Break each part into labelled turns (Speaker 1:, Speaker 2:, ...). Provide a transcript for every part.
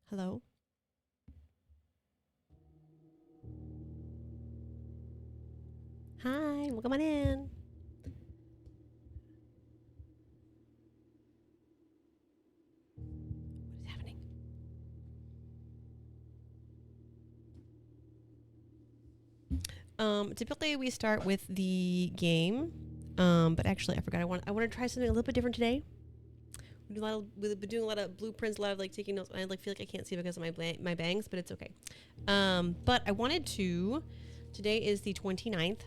Speaker 1: Hello? Hi, welcome on in. What is happening? Typically we start with the game. But actually I forgot I want to try something a little bit different today. We've been doing a lot of blueprints, a lot of like taking notes, and I feel like I can't see because of my bangs, but it's okay. But I wanted to. Today is the 29th.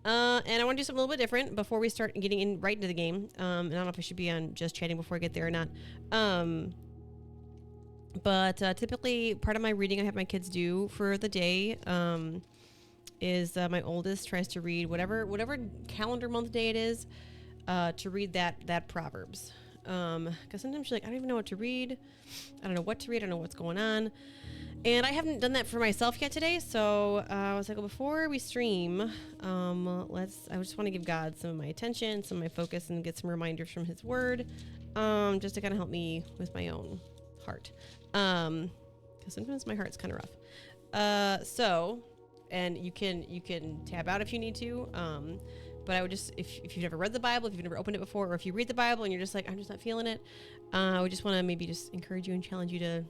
Speaker 1: And I want to do something a little bit different before we start getting in right into the game. And I don't know if I should be on just chatting before I get there or not. But typically, part of my reading I have my kids do for the day is my oldest tries to read whatever calendar month day it is, to read that Proverbs. Because sometimes she's like, I don't even know what to read. I don't know what to read. I don't know what's going on. And I haven't done that for myself yet today. So I was like, well, before we stream, I just want to give God some of my attention, some of my focus, and get some reminders from His Word, just to kind of help me with my own heart. Because sometimes my heart's kind of rough. And you can tab out if you need to. But I would just, if you've never read the Bible, if you've never opened it before, or if you read the Bible and you're just like, I'm just not feeling it, I would just want to maybe just encourage you and challenge you to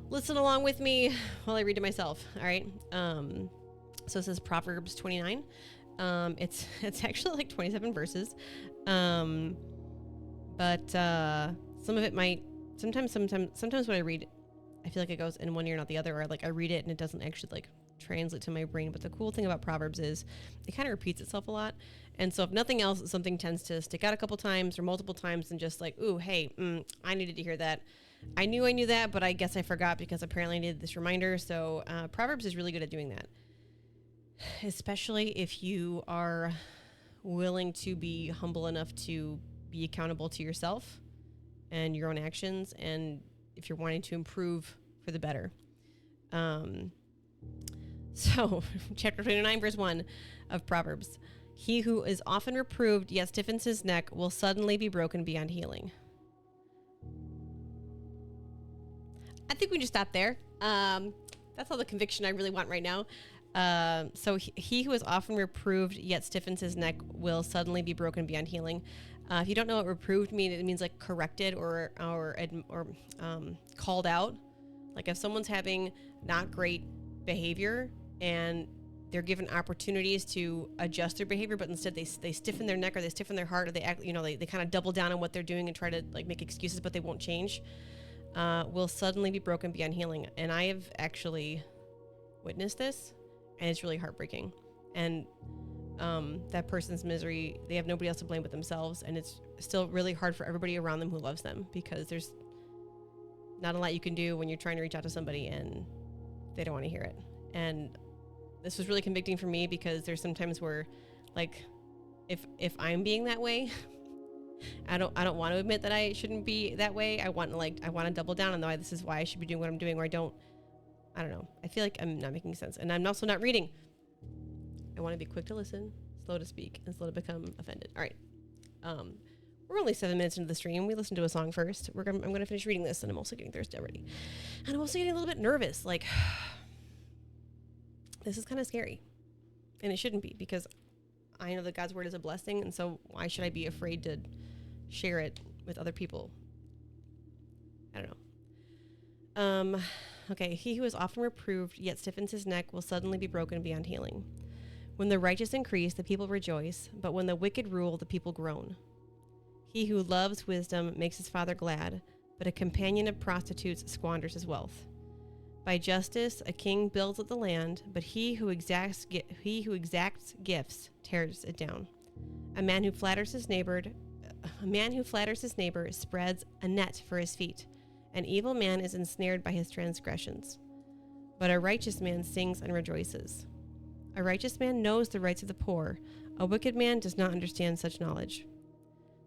Speaker 1: listen along with me while I read to myself. All right. So it says Proverbs 29. It's actually like 27 verses. But some of it might, sometimes when I read, I feel like it goes in one ear, not the other, or like I read it and it doesn't actually like translate to my brain. But the cool thing about Proverbs is it kind of repeats itself a lot. And so if nothing else, something tends to stick out a couple times or multiple times and just like, ooh, hey, I needed to hear that. I knew that, but I guess I forgot because apparently I needed this reminder. So Proverbs is really good at doing that, especially if you are willing to be humble enough to be accountable to yourself and your own actions, and if you're wanting to improve for the better. So, chapter 29, verse 1 of Proverbs. He who is often reproved yet stiffens his neck will suddenly be broken beyond healing. I think we just stop there. That's all the conviction I really want right now. So he who is often reproved yet stiffens his neck will suddenly be broken beyond healing. If you don't know what reproved means, it means like corrected or called out. Like if someone's having not great behavior and they're given opportunities to adjust their behavior, but instead they stiffen their neck or they stiffen their heart, or they act, they kind of double down on what they're doing and try to like make excuses, but they won't change. Will suddenly be broken beyond healing. And I have actually witnessed this, and it's really heartbreaking. And that person's misery, they have nobody else to blame but themselves, and it's still really hard for everybody around them who loves them, because there's not a lot you can do when you're trying to reach out to somebody and they don't want to hear it. And this was really convicting for me, because there's sometimes where, like, if I'm being that way, I don't want to admit that I shouldn't be that way. I want to double down on this is why I should be doing what I'm doing, or I don't know. I feel like I'm not making sense, and I'm also not reading. I want to be quick to listen, slow to speak, and slow to become offended. All right. We're only 7 minutes into the stream. We listened to a song first. I'm going to finish reading this, and I'm also getting thirsty already. And I'm also getting a little bit nervous. Like, this is kind of scary. And it shouldn't be, because I know that God's word is a blessing, and so why should I be afraid to share it with other people? I don't know. Okay, he who is often reproved yet stiffens his neck will suddenly be broken beyond healing. When the righteous increase, the people rejoice, but when the wicked rule, the people groan. He who loves wisdom makes his father glad, but a companion of prostitutes squanders his wealth. By justice, a king builds up the land, but he who exacts gifts tears it down. A man who flatters his neighbor spreads a net for his feet. An evil man is ensnared by his transgressions, but a righteous man sings and rejoices. A righteous man knows the rights of the poor. A wicked man does not understand such knowledge.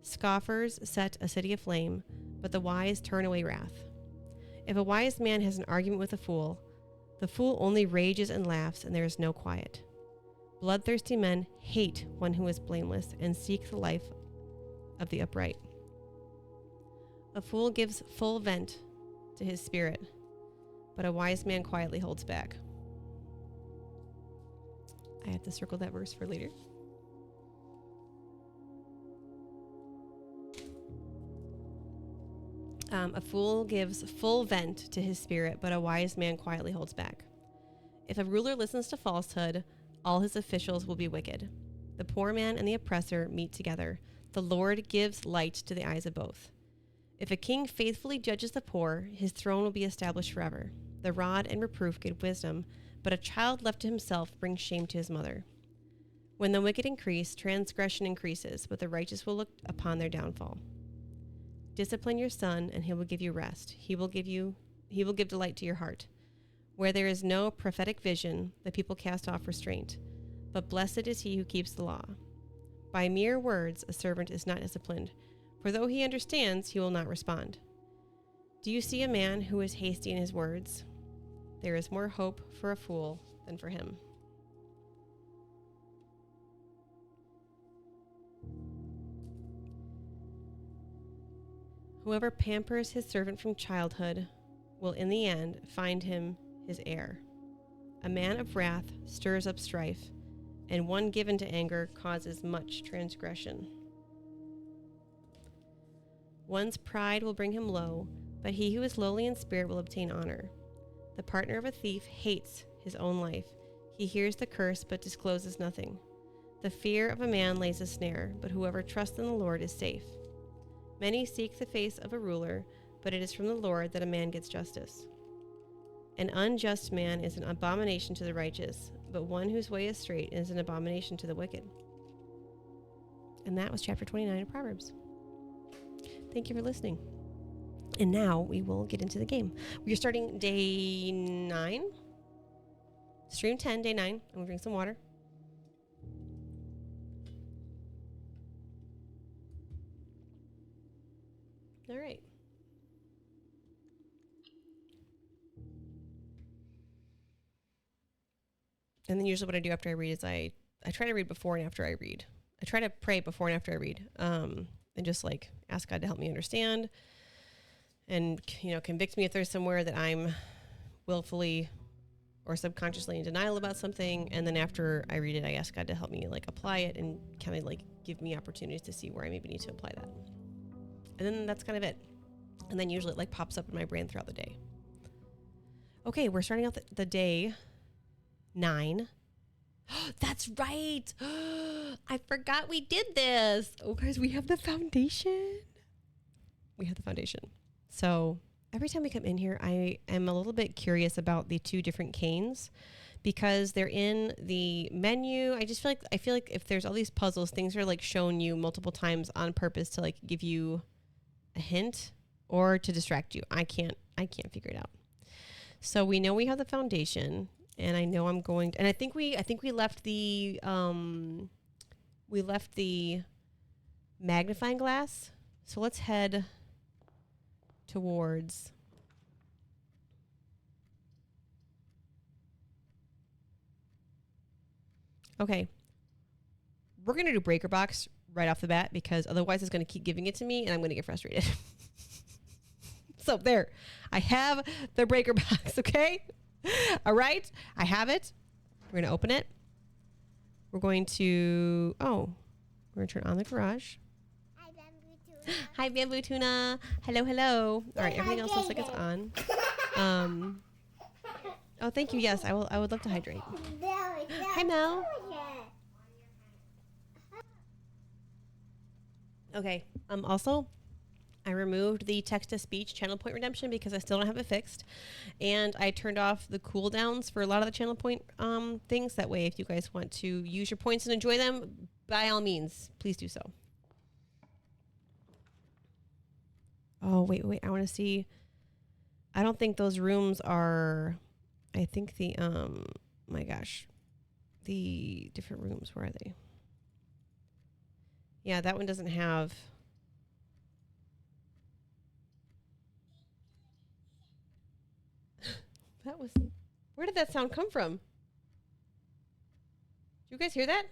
Speaker 1: Scoffers set a city aflame, but the wise turn away wrath. If a wise man has an argument with a fool, the fool only rages and laughs, and there is no quiet. Bloodthirsty men hate one who is blameless and seek the life of the upright. A fool gives full vent to his spirit, but a wise man quietly holds back. I have to circle that verse for later. A fool gives full vent to his spirit, but a wise man quietly holds back. If a ruler listens to falsehood, all his officials will be wicked. The poor man and the oppressor meet together. The Lord gives light to the eyes of both. If a king faithfully judges the poor, his throne will be established forever. The rod and reproof give wisdom, but a child left to himself brings shame to his mother. When the wicked increase, transgression increases, but the righteous will look upon their downfall. Discipline your son, and he will give you rest. He will give delight to your heart. Where there is no prophetic vision, the people cast off restraint. But blessed is he who keeps the law. By mere words, a servant is not disciplined, for though he understands, he will not respond. Do you see a man who is hasty in his words? There is more hope for a fool than for him. Whoever pampers his servant from childhood will in the end find him his heir. A man of wrath stirs up strife, and one given to anger causes much transgression. One's pride will bring him low, but he who is lowly in spirit will obtain honor. The partner of a thief hates his own life. He hears the curse but discloses nothing. The fear of a man lays a snare, but whoever trusts in the Lord is safe. Many seek the face of a ruler, but it is from the Lord that a man gets justice. An unjust man is an abomination to the righteous, but one whose way is straight is an abomination to the wicked. And that was chapter 29 of Proverbs. Thank you for listening. And now we will get into the game. We are starting day 9, stream 10, day 9. I'm going to drink some water. All right. And then usually what I do after I read is I try to read before and after I read. I try to pray before and after I read, and just like ask God to help me understand and, convict me if there's somewhere that I'm willfully or subconsciously in denial about something. And then after I read it, I ask God to help me like apply it and kind of like give me opportunities to see where I maybe need to apply that. And then that's kind of it. And then usually it like pops up in my brain throughout the day. Okay, we're starting out the day 9. That's right. I forgot we did this. Oh, guys, we have the foundation. So every time we come in here, I am a little bit curious about the 2 different canes because they're in the menu. I feel like if there's all these puzzles, things are like shown you multiple times on purpose to like give you a hint or to distract you. I can't figure it out. So we know we have the foundation. And I know I'm going to, and I think we left the magnifying glass. So let's head towards okay. We're going to do breaker box right off the bat because otherwise it's going to keep giving it to me and I'm going to get frustrated. So there, I have the breaker box. Okay. All right, I have it. We're going to open it. We're going to turn on the garage. Hi, Bamboo Tuna. Hello. All right, everything else looks like it's on. Oh, thank you. Yes, I would love to hydrate. Hi, Mel. Okay. Also, I removed the text-to-speech channel point redemption because I still don't have it fixed. And I turned off the cooldowns for a lot of the channel point things. That way, if you guys want to use your points and enjoy them, by all means, please do so. Oh, wait. I want to see. I don't think those rooms are... I think the... my gosh. The different rooms, where are they? Yeah, that one doesn't have... That was... Where did that sound come from? Did you guys hear that?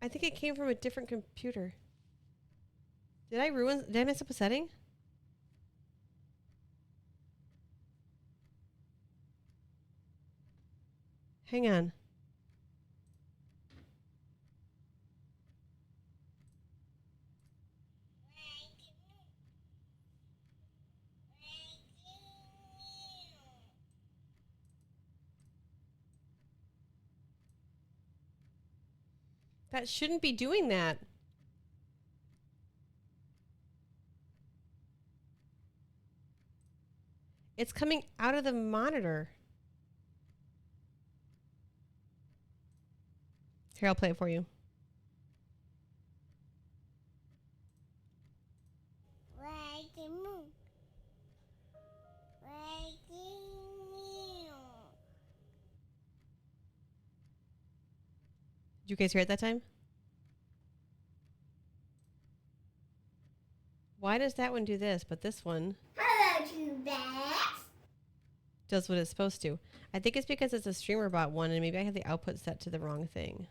Speaker 1: I think it came from a different computer. Did I mess up a setting? Hang on. That shouldn't be doing that. It's coming out of the monitor. Here, I'll play it for you. Did you guys hear it that time? Why does that one do this, but this one does what it's supposed to? I think it's because it's a streamer bot one, and maybe I have the output set to the wrong thing.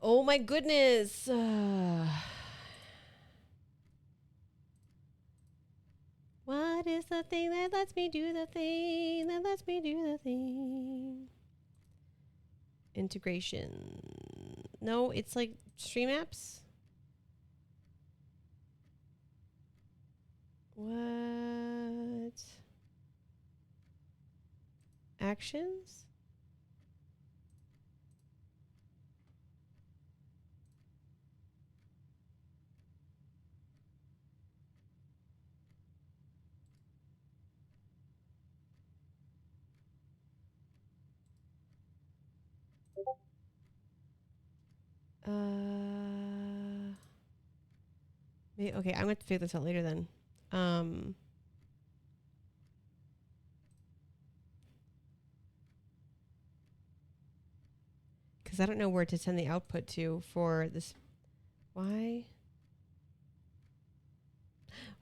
Speaker 1: Oh my goodness. What is the thing that lets me do the thing that lets me do the thing? Integration. No, it's like stream apps. What? Actions? Okay, I'm gonna have to figure this out later then. Because I don't know where to send the output to for this. Why?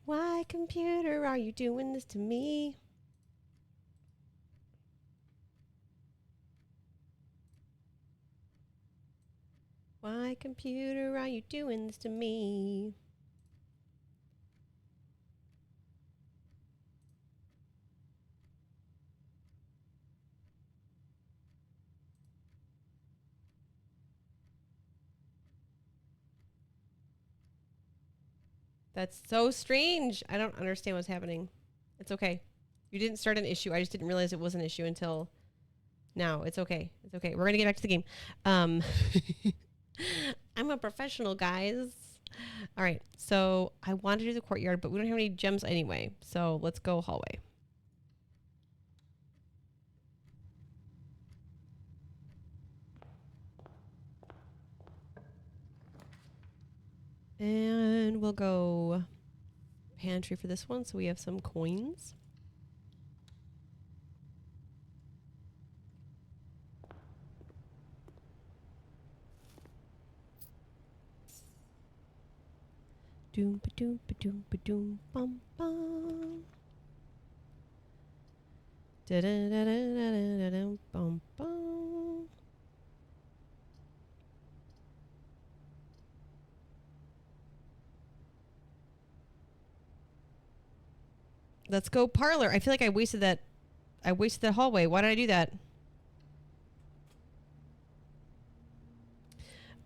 Speaker 1: Why, computer, are you doing this to me? Why, computer, are you doing this to me? That's so strange. I don't understand what's happening. It's okay. You didn't start an issue. I just didn't realize it was an issue until now. It's okay. It's okay. We're going to get back to the game. I'm a professional, guys. All right. So I want to do the courtyard, but we don't have any gems anyway. So let's go hallway. And we'll go pantry for this one. So we have some coins. Doom ba doom ba doom ba doom bum bum. Da da da da da da da bum bum. Let's go parlor. I feel like I wasted that. I wasted that hallway. Why did I do that?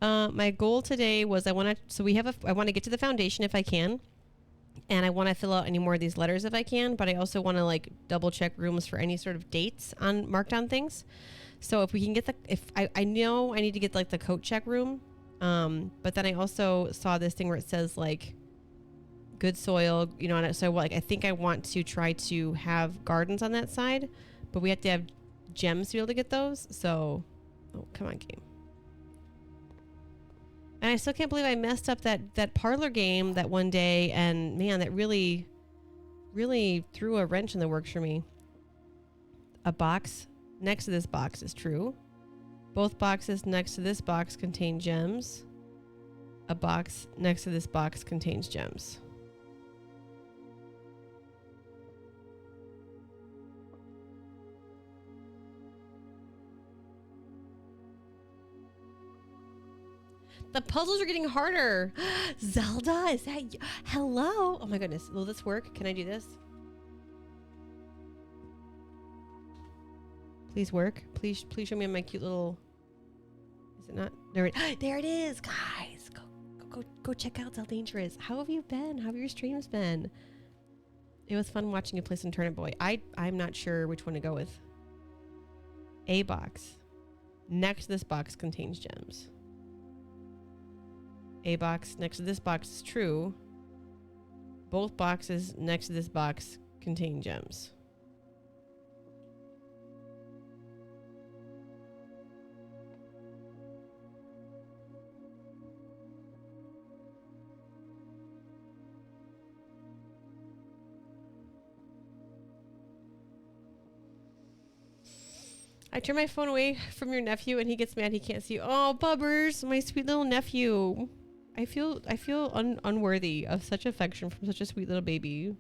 Speaker 1: My goal today was I want to. So we have a. I want to get to the foundation if I can, and I want to fill out any more of these letters if I can. But I also want to like double check rooms for any sort of dates on marked on things. So if we can get the, if I know I need to get like the coat check room, but then I also saw this thing where it says like good soil, you know, on it. So like I think I want to try to have gardens on that side, but we have to have gems to be able to get those. So, oh come on, game. And I still can't believe I messed up that parlor game that one day, and man, that really threw a wrench in the works for me. A box next to this box is true. Both boxes next to this box contain gems. A box next to this box contains gems. The puzzles are getting harder. Zelda, is that you? Hello? Oh my goodness. Will this work? Can I do this? Please work. Please show me my cute little... Is it not? There it is, guys. Go check out Zelda Dangerous. How have you been? How have your streams been? It was fun watching you play some Turnip Boy. I'm not sure which one to go with. A box. Next to this box contains gems. A box next to this box is true. Both boxes next to this box contain gems. I turn my phone away from your nephew and he gets mad he can't see you. Oh, Bubbers, my sweet little nephew. I feel unworthy of such affection from such a sweet little baby.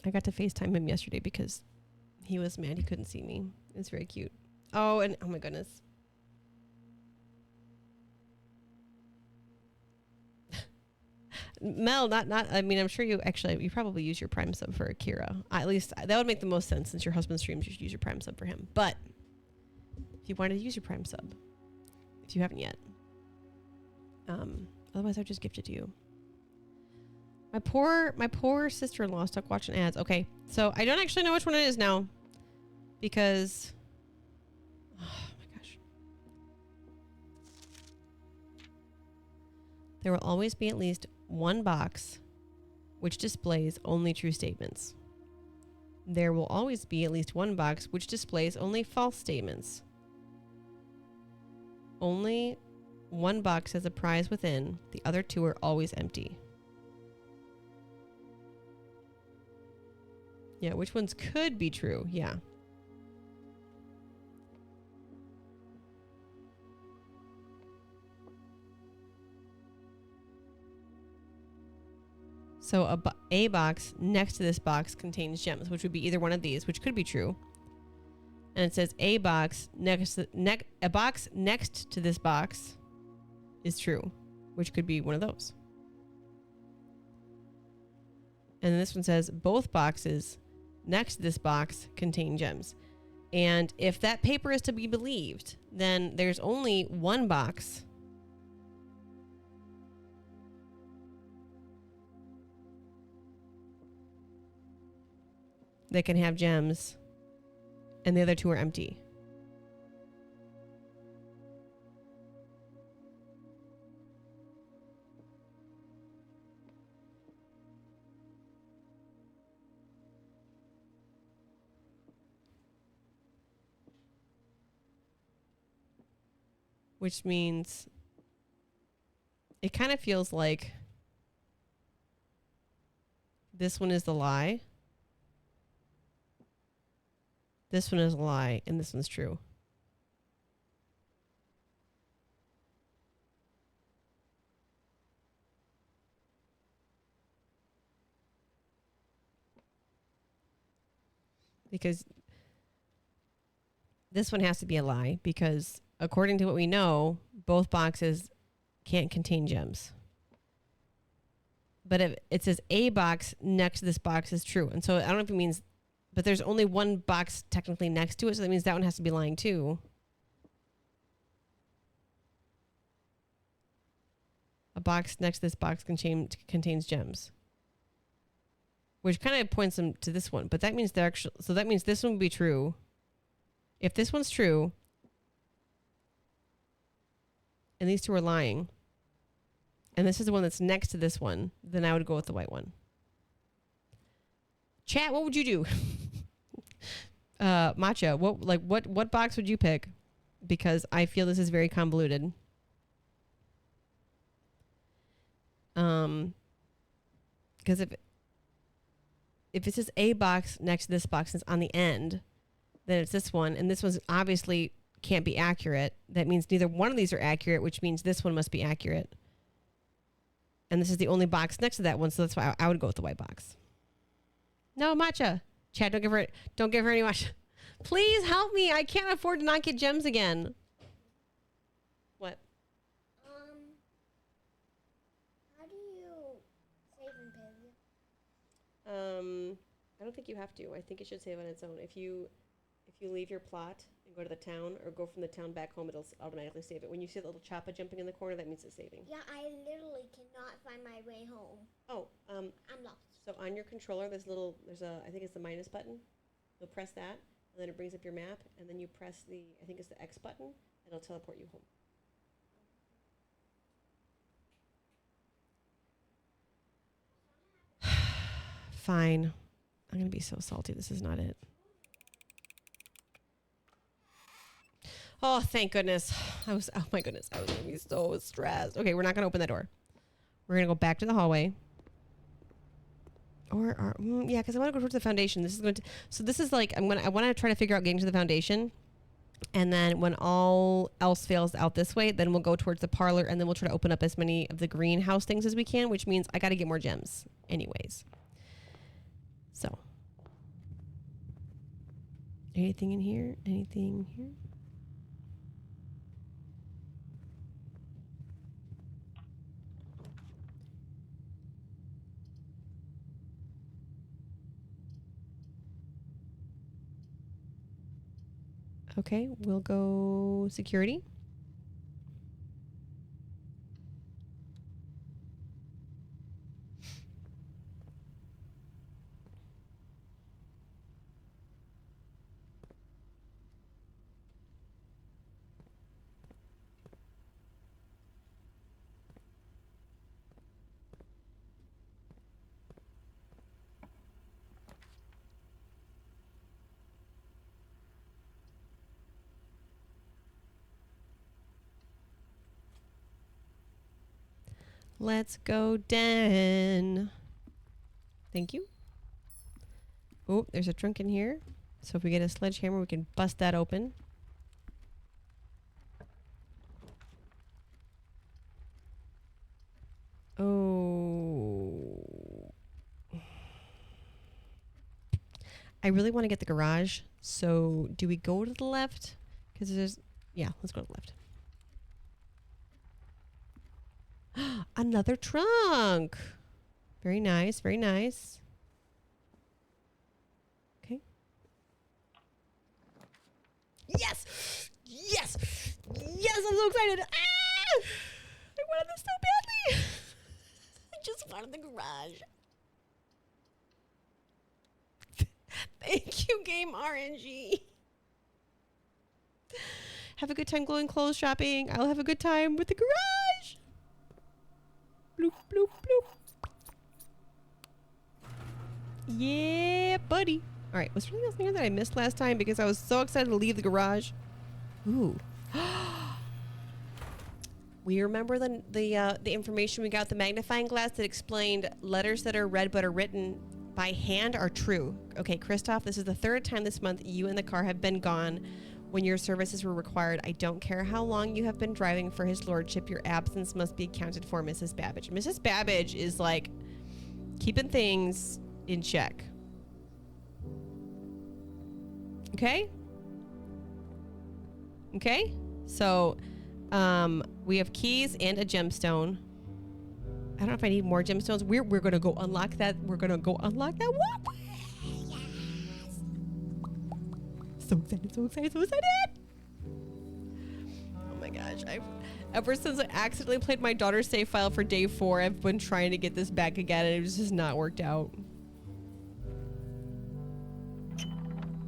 Speaker 1: I got to FaceTime him yesterday because he was mad he couldn't see me. It's very cute. Oh, and oh my goodness. Mel, not. I mean, I'm sure you probably use your Prime sub for Akira. At least that would make the most sense since your husband streams. You should use your Prime sub for him. But if you wanted to use your Prime sub, if you haven't yet, otherwise I'll just gift it to you. My poor sister-in-law stuck watching ads. Okay, so I don't actually know which one it is now because, oh my gosh, there will always be at least one box which displays only true statements. There will always be at least one box which displays only false statements. Only one box has a prize within. The other two are always empty. Yeah, which ones could be true? Yeah. So a box next to this box contains gems, which would be either one of these, which could be true. And it says a box next to this box is true, which could be one of those. And then this one says both boxes next to this box contain gems. And if that paper is to be believed, then there's only one box that can have gems, and the other two are empty. Which means it kind of feels like this one is the lie. This one is a lie, and this one's true. Because this one has to be a lie, because according to what we know, both boxes can't contain gems. But if it says a box next to this box is true. And so I don't know if it means... But there's only one box technically next to it, so that means that one has to be lying too. A box next to this box contains gems. Which kind of points them to this one. But that means that means this one would be true. If this one's true, and these two are lying, and this is the one that's next to this one, then I would go with the white one. Chat, what would you do? Matcha, what box would you pick? Because I feel this is very convoluted. Because if it says a box next to this box is on the end, then it's this one, and this one's obviously can't be accurate. That means neither one of these are accurate, which means this one must be accurate. And this is the only box next to that one, so that's why I would go with the white box. No, Matcha. Chad, don't give her any matcha. Please help me. I can't afford to not get gems again. What? I don't think you have to. I think it should save on its own. If you leave your plot and go to the town, or go from the town back home, it'll automatically save it. When you see the little choppa jumping in the corner, that means it's saving.
Speaker 2: Yeah, I literally cannot find my way home.
Speaker 1: Oh,
Speaker 2: I'm lost.
Speaker 1: so on your controller, there's I think it's the minus button. You'll press that, and then it brings up your map, and then you press I think it's the X button, and it'll teleport you home. Fine. I'm gonna be so salty. This is not it. Oh, thank goodness. Oh my goodness. I was gonna be so stressed. Okay, we're not gonna open that door. We're gonna go back to the hallway. Yeah, because I want to go towards the foundation. This is like, I want to try to figure out getting to the foundation. And then when all else fails out this way, then we'll go towards the parlor, and then we'll try to open up as many of the greenhouse things as we can, which means I got to get more gems anyways. So. Anything in here? Anything here? Okay, we'll go security. Let's go, Den. Thank you. Oh, there's a trunk in here. So if we get a sledgehammer, we can bust that open. Oh. I really want to get the garage. So do we go to the left? Because yeah, let's go to the left. Another trunk. Very nice, very nice. Okay. Yes! Yes! Yes, I'm so excited! Ah! I wanted this so badly! I just wanted the garage. Thank you, Game RNG. Have a good time glowing clothes shopping. I'll have a good time with the garage. Bloop, bloop, bloop. Yeah, buddy. All right, was there anything else in here that I missed last time because I was so excited to leave the garage? Ooh. We remember the information we got, the magnifying glass that explained letters that are read but are written by hand are true. Okay, Christoph, this is the third time this month you and the car have been gone when your services were required. I don't care how long you have been driving for his lordship. Your absence must be accounted for, Mrs. Babbage. Mrs. Babbage is like keeping things in check. Okay? Okay? So, we have keys and a gemstone. I don't know if I need more gemstones. We're going to go unlock that. We're going to go unlock that walkway. Yes. So excited, so excited, so excited. Oh my gosh. Ever since I accidentally played my daughter's save file for day 4, I've been trying to get this back again, and it just not worked out.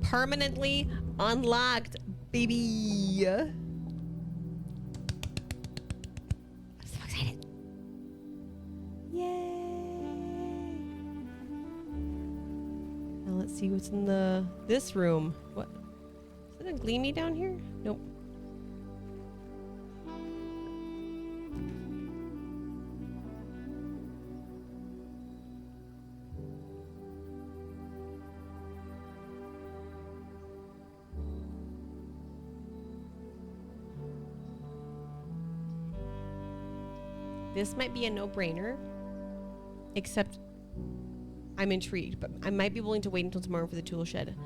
Speaker 1: Permanently unlocked, baby. I'm so excited. Yay. Now let's see what's in this room. What? Is it a gleamy down here? Nope. This might be a no-brainer, except I'm intrigued, but I might be willing to wait until tomorrow for the tool shed.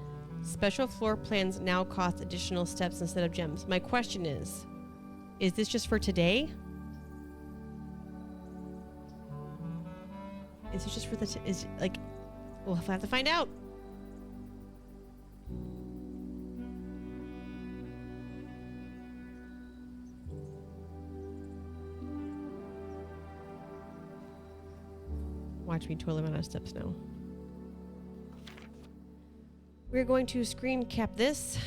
Speaker 1: Special floor plans now cost additional steps instead of gems. My question is this just for today? Is it just for We'll have to find out. Watch me totally run out of steps now. We're going to screen cap this.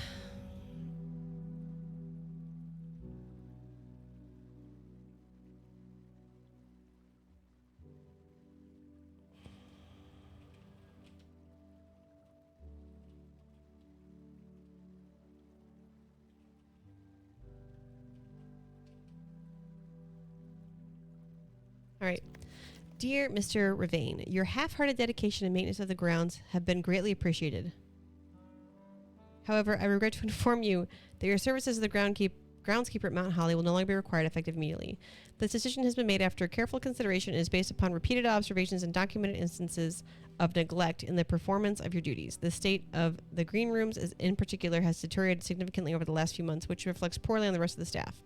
Speaker 1: All right. Dear Mr. Ravane, your half-hearted dedication and maintenance of the grounds have been greatly appreciated. However, I regret to inform you that your services as the groundskeeper at Mount Holly will no longer be required effective immediately. This decision has been made after careful consideration and is based upon repeated observations and documented instances of neglect in the performance of your duties. The state of the green rooms in particular has deteriorated significantly over the last few months, which reflects poorly on the rest of the staff.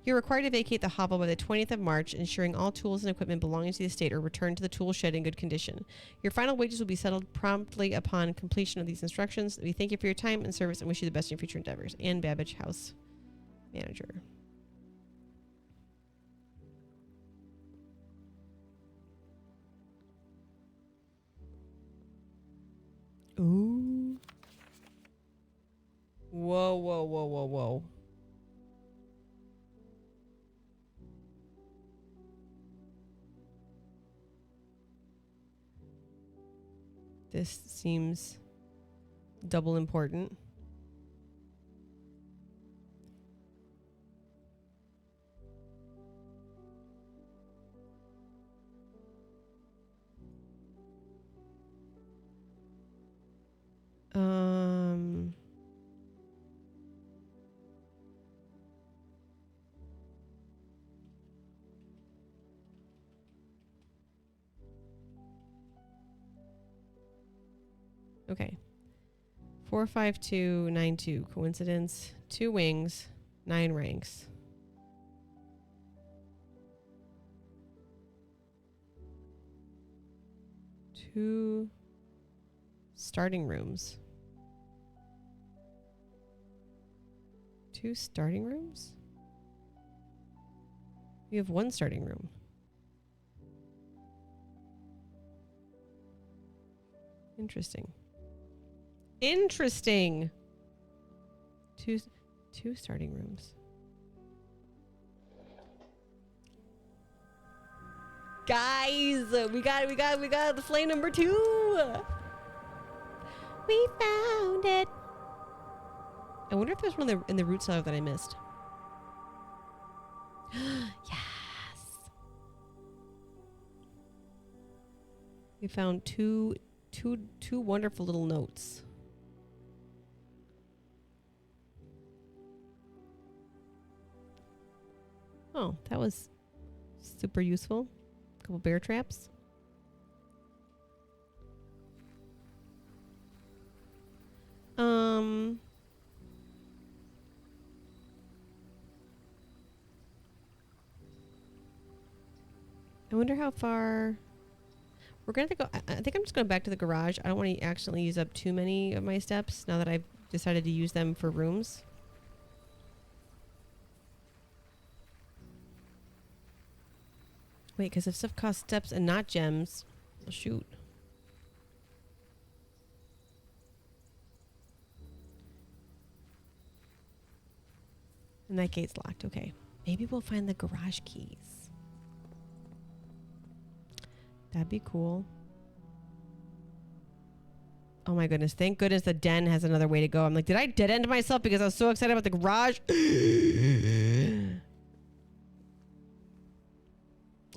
Speaker 1: You're required to vacate the hovel by the 20th of March, ensuring all tools and equipment belonging to the estate are returned to the tool shed in good condition. Your final wages will be settled promptly upon completion of these instructions. We thank you for your time and service and wish you the best in your future endeavors. Ann Babbage, House Manager. Ooh. Whoa, whoa, whoa, whoa, whoa. This seems double important. Okay. 45292. Coincidence. 2 wings. 9 ranks. Two starting rooms. 2 starting rooms? We have 1 starting room. Interesting. Interesting. Two starting rooms. Guys, we got the flame number 2. We found it. I wonder if there's one in the root cellar that I missed. Yes. We found two wonderful little notes. Oh, that was super useful. A couple bear traps. I wonder how far we're gonna have to go. I think I'm just going back to the garage. I don't want to accidentally use up too many of my steps now that I've decided to use them for rooms. Wait, because if stuff costs steps and not gems, well, shoot. And that gate's locked. Okay. Maybe we'll find the garage keys. That'd be cool. Oh my goodness. Thank goodness the den has another way to go. I'm like, did I dead end myself because I was so excited about the garage?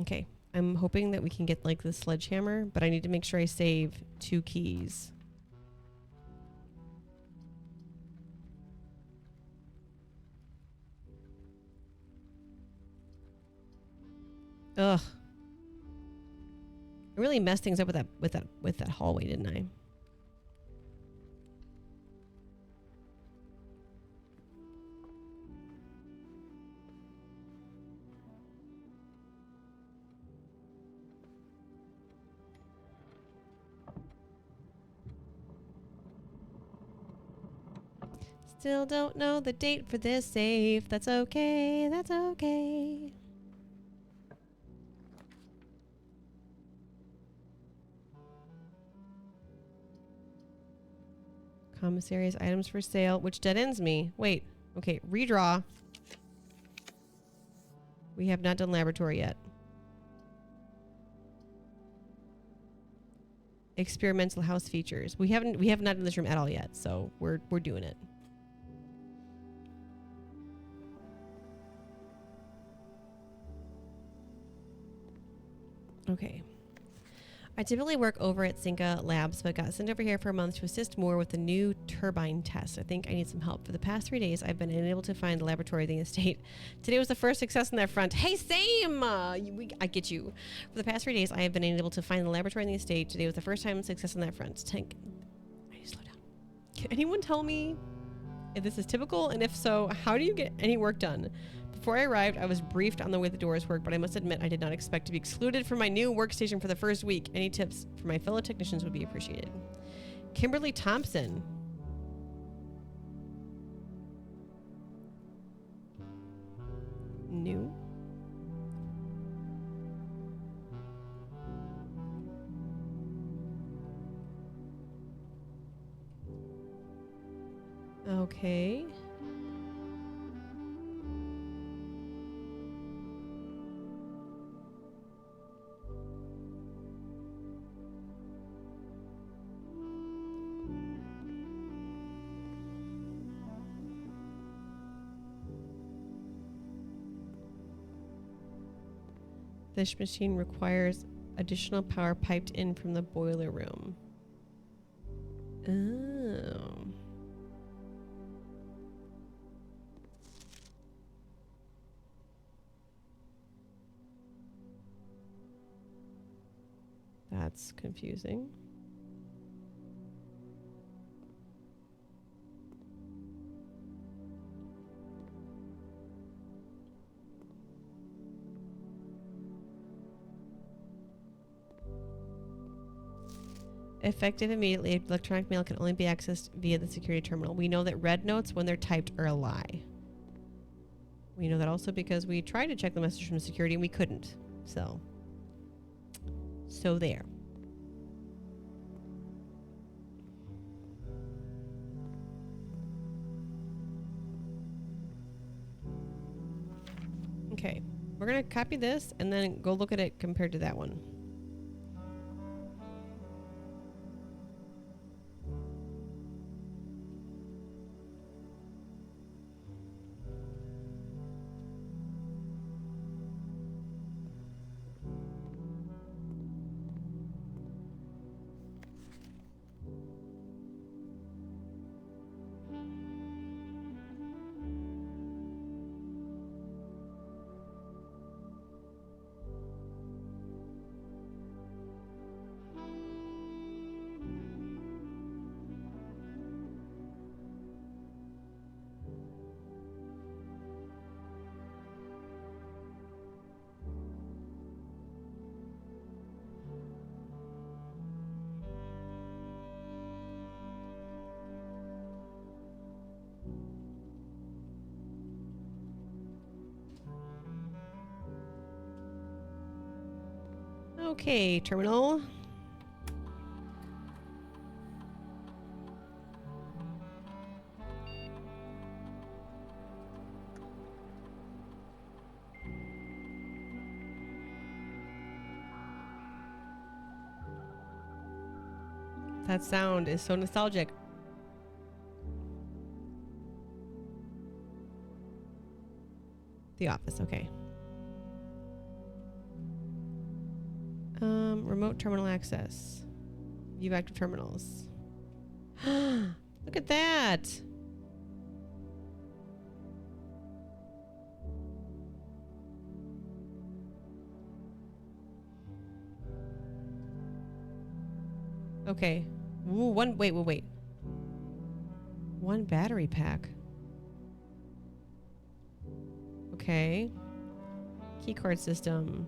Speaker 1: Okay. I'm hoping that we can get like the sledgehammer, but I need to make sure I save 2 keys. Ugh. I really messed things up with that hallway, didn't I? Still don't know the date for this safe. That's okay. That's okay. Commissarius items for sale, which dead ends me. Wait. Okay, redraw. We have not done laboratory yet. Experimental house features. We have not done this room at all yet, so we're doing it. Okay. I typically work over at Cinca Labs, but got sent over here for a month to assist more with the new turbine test. I think I need some help. For the past 3 days, I've been unable to find the laboratory of the estate. Today was the first success on that front. Hey, same! I get you. For the past 3 days, I have been unable to find the laboratory in the estate. Today was the first time success on that front. I need to slow down. Can anyone tell me if this is typical? And if so, how do you get any work done? Before I arrived, I was briefed on the way the doors work, but I must admit I did not expect to be excluded from my new workstation for the first week. Any tips for my fellow technicians would be appreciated. Kimberly Thompson. New. Okay. This machine requires additional power piped in from the boiler room. Oh. That's confusing. Effective immediately, electronic mail can only be accessed via the security terminal. We know that red notes, when they're typed, are a lie. We know that also because we tried to check the message from security and we couldn't. So there. Okay, we're gonna copy this and then go look at it compared to that one. Okay, terminal. That sound is so nostalgic. The office, okay. Remote terminal access. View active terminals. Look at that. Okay. Ooh, wait. One battery pack. Okay. Keycard system.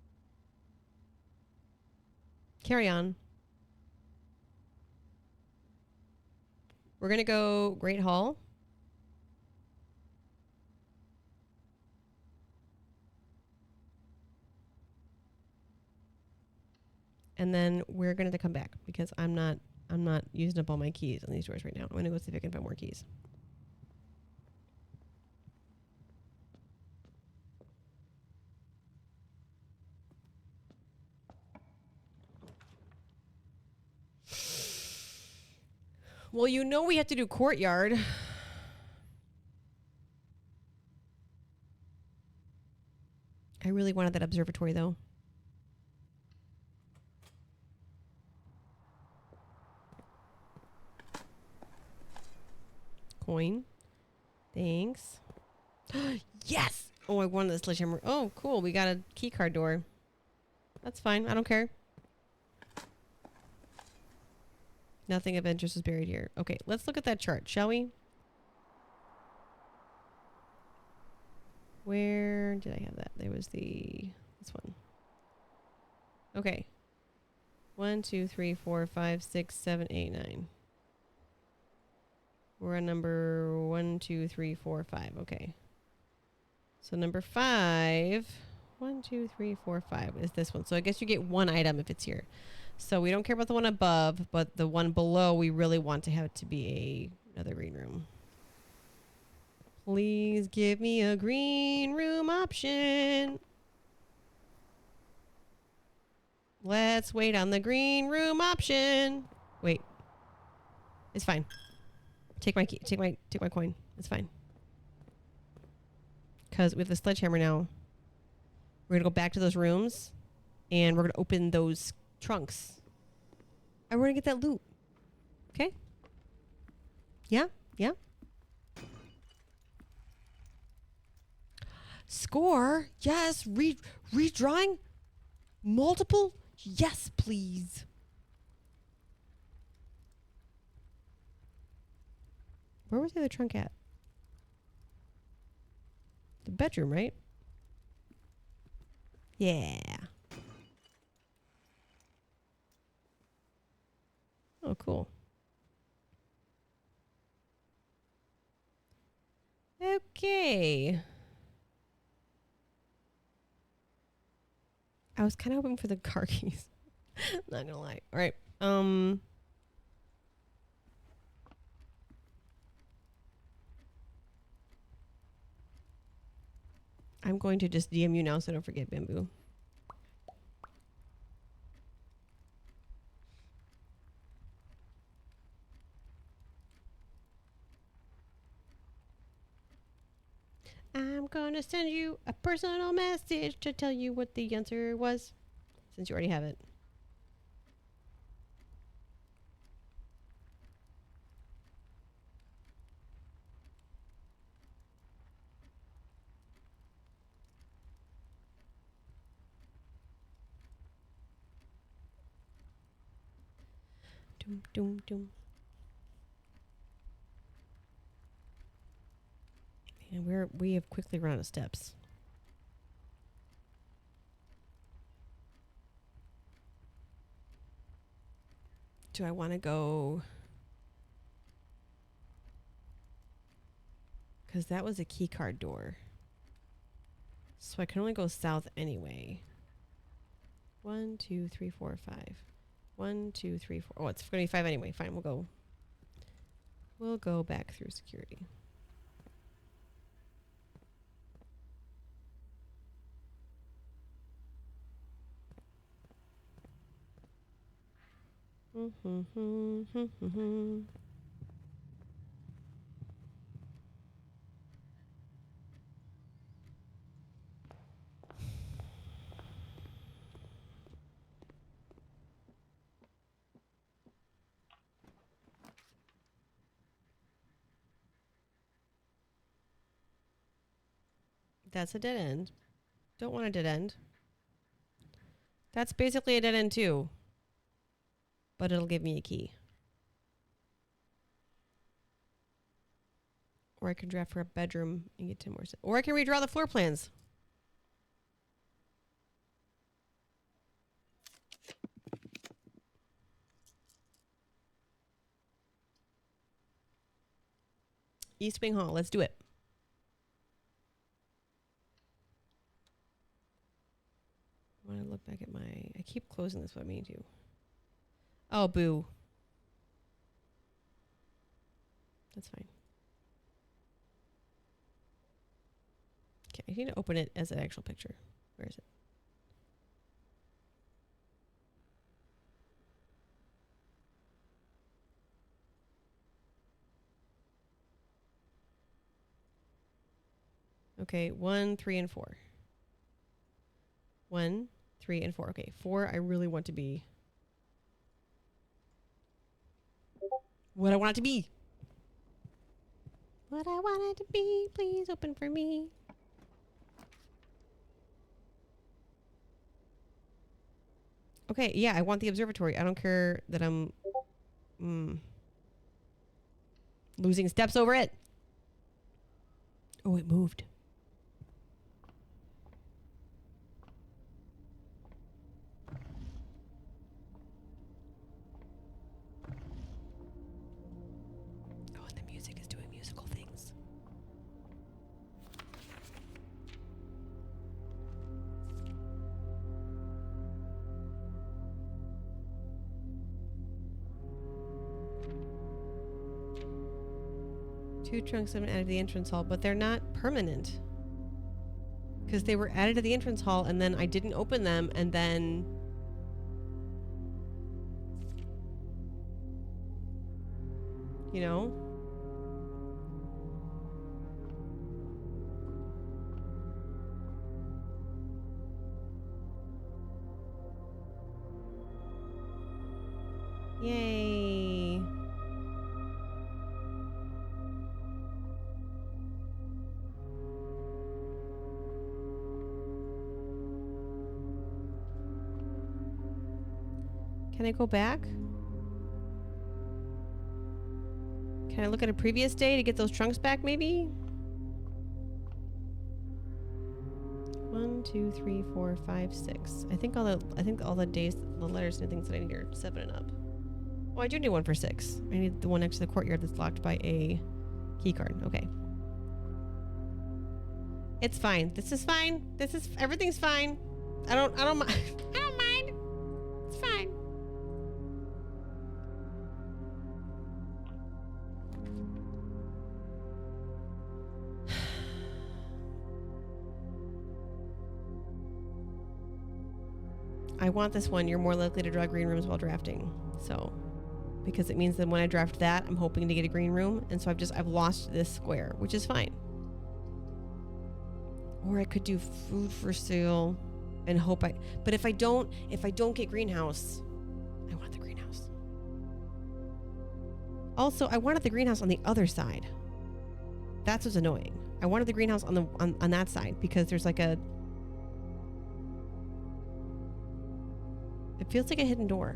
Speaker 1: Carry on. We're going to go Great Hall. And then we're going to come back because I'm not using up all my keys on these doors right now. I'm going to go see if I can find more keys. Well, you know we have to do courtyard. I really wanted that observatory, though. Coin. Thanks. Yes! Oh, I wanted this sledgehammer. Oh, cool. We got a key card door. That's fine. I don't care. Nothing of interest is buried here. Okay, let's look at that chart, shall we? Where did I have that? There was this one. Okay. 1, 2, 3, 4, 5, 6, 7, 8, 9. We're on number 1, 2, 3, 4, 5. Okay. So number 5. 1, 2, 3, 4, 5 is this one. So I guess you get one item if it's here. So we don't care about the one above, but the one below we really want to have it to be another green room. Please give me a green room option. Let's wait on the green room option. Wait. It's fine. Take my key. Take my coin. It's fine. Because with the sledgehammer now, we're going to go back to those rooms and we're going to open those trunks. And we're going to get that loot. Okay? Yeah? Yeah? Score? Yes. Redrawing? Multiple? Yes, please. Where was the other trunk at? The bedroom, right? Yeah. Oh, cool. Okay. I was kind of hoping for the car keys. Not gonna lie. All right. I'm going to just DM you now so I don't forget, Bamboo. I'm gonna send you a personal message to tell you what the answer was, since you already have it. Doom, doom, doom. And we have quickly run out of steps. Do I want to go? Because that was a key card door. So I can only go south anyway. 1, 2, 3, 4, 5. 1, 2, 3, 4. Oh, it's going to be 5 anyway. Fine, we'll go. We'll go back through security. That's a dead end. Don't want a dead end. That's basically a dead end too. But it'll give me a key. Or I can draft for a bedroom and get 10 more. Or I can redraw the floor plans. East Wing Hall. Let's do it. I want to look back at my... I keep closing this, what I mean to. Oh, boo. That's fine. Okay, I need to open it as an actual picture. Where is it? Okay, 1, 3, and 4. 1, 3, and 4. Okay, 4, I really want to be what I want it to be. What I want it to be, please open for me. Okay, yeah, I want the observatory. I don't care that I'm losing steps over it. Oh, it moved. Oh, and the music is doing musical things. Two trunks have been added to the entrance hall, but they're not permanent. Because they were added to the entrance hall, and then I didn't open them, and then... You know? Yay. Can I go back? Can I look at a previous day to get those trunks back, maybe? 1, 2, 3, 4, 5, 6. I think all the days, the letters and things that I need are 7 and up. Oh, I do need one for 6. I need the one next to the courtyard that's locked by a key card. Okay. It's fine. This is fine. Everything's fine. I don't mind. I don't mind. It's fine. I want this one. You're more likely to draw green rooms while drafting. So, because it means that when I draft that, I'm hoping to get a green room. And so I've lost this square, which is fine. Or I could do food for sale and hope but if I don't get greenhouse, I want the greenhouse. Also, I wanted the greenhouse on the other side. That's what's annoying. I wanted the greenhouse on that side because there's like a... It feels like a hidden door.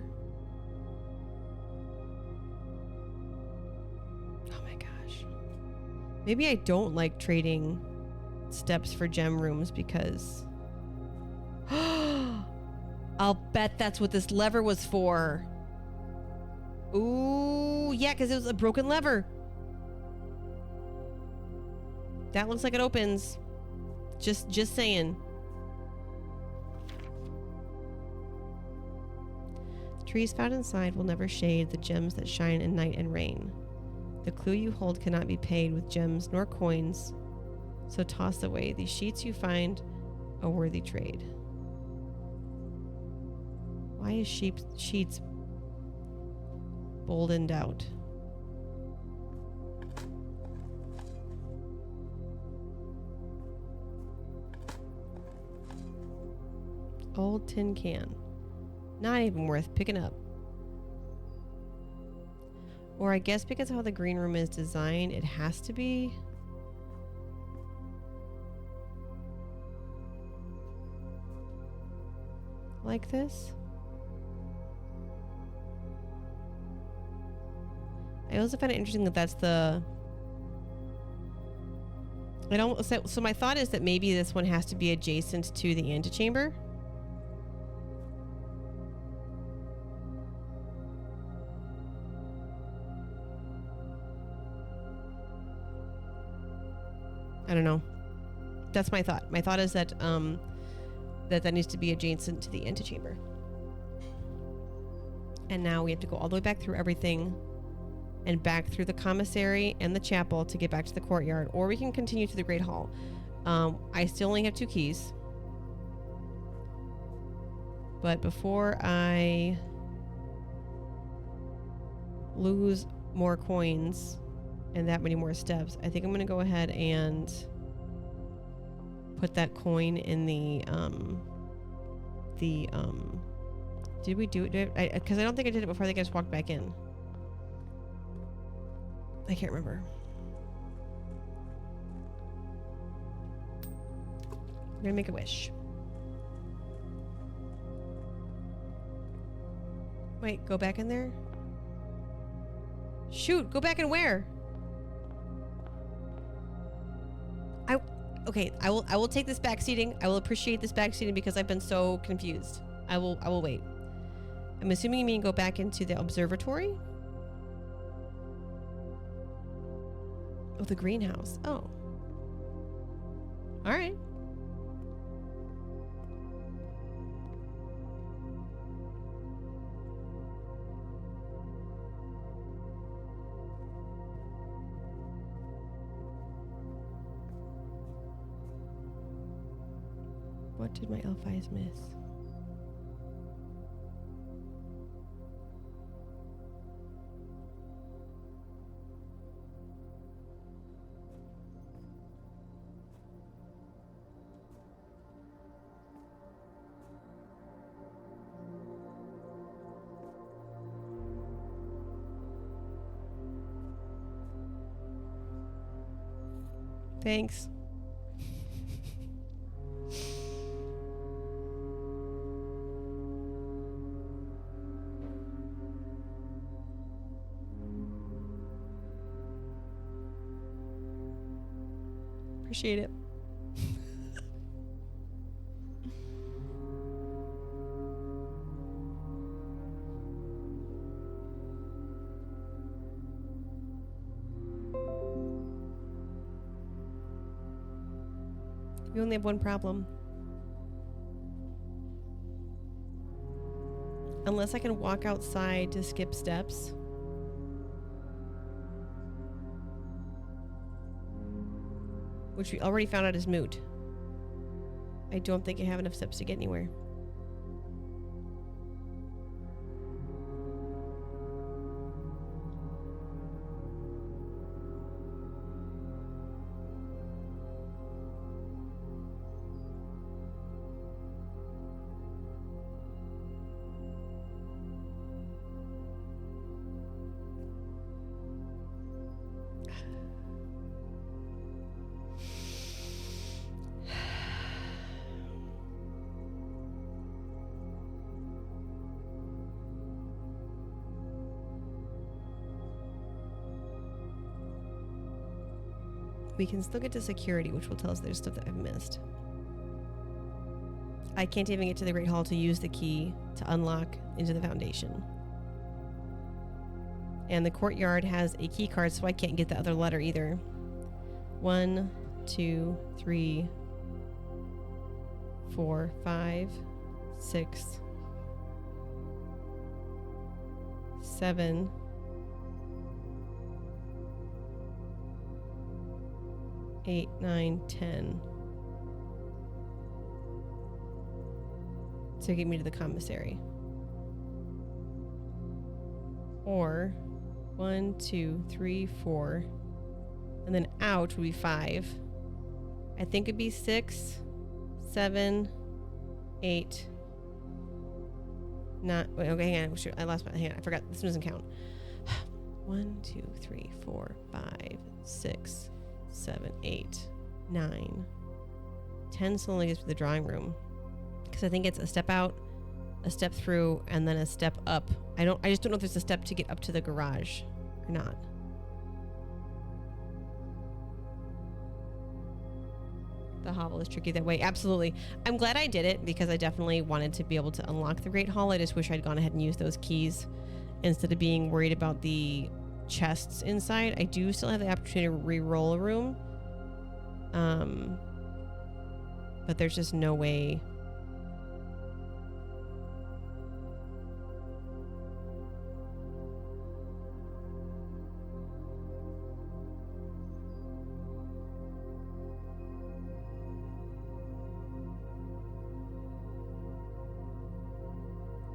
Speaker 1: Oh my gosh. Maybe I don't like trading steps for gem rooms because... I'll bet that's what this lever was for. Ooh, yeah, because it was a broken lever. That looks like it opens. Just saying. Trees found inside will never shade the gems that shine in night and rain. The clue you hold cannot be paid with gems nor coins, so toss away these sheets you find a worthy trade. Why is sheets boldened out? Old tin can. Not even worth picking up. Or I guess because how the green room is designed, it has to be. Like this. I also find it interesting that that's the... So my thought is that maybe this one has to be adjacent to the antechamber. I don't know. That's my thought. My thought is that that needs to be adjacent to the antechamber. And now we have to go all the way back through everything and back through the commissary and the chapel to get back to the courtyard, or we can continue to the Great Hall. I still only have 2 keys. But before I lose more coins and that many more steps, I think I'm going to go ahead and put that coin in the did we do it? Because I don't think I did it before. I think I just walked back in. I can't remember. I'm gonna make a wish. Wait, go back in there? Shoot, go back and where? Okay, I will take this back seating. I will appreciate this back seating because I've been so confused. I will wait. I'm assuming you mean go back into the observatory? Oh, the greenhouse. Oh. All right. What did my elf eyes miss? Thanks. Appreciate it. We only have one problem. Unless I can walk outside to skip steps. Which we already found out is moot. I don't think I have enough steps to get anywhere. We can still get to security, which will tell us there's stuff that I've missed. I can't even get to the Great Hall to use the key to unlock into the foundation. And the courtyard has a key card, so I can't get the other letter either. 1, 2, 3, 4, 5, 6, 7, 8, 9, 10. To get me to the commissary. Or 1, 2, 3, 4. And then out would be 5. I think it'd be 6, 7, 8, 9. Wait, okay, hang on. Shoot, I lost my. Hang on. I forgot. This one doesn't count. 1, 2, 3, 4, 5, 6, 7, 8, 9, 10 still only gets to the drawing room. Because I think it's a step out, a step through, and then a step up. I just don't know if there's a step to get up to the garage or not. The hovel is tricky that way. Absolutely. I'm glad I did it because I definitely wanted to be able to unlock the Great Hall. I just wish I'd gone ahead and used those keys instead of being worried about the chests inside. I do still have the opportunity to re-roll a room. But there's just no way.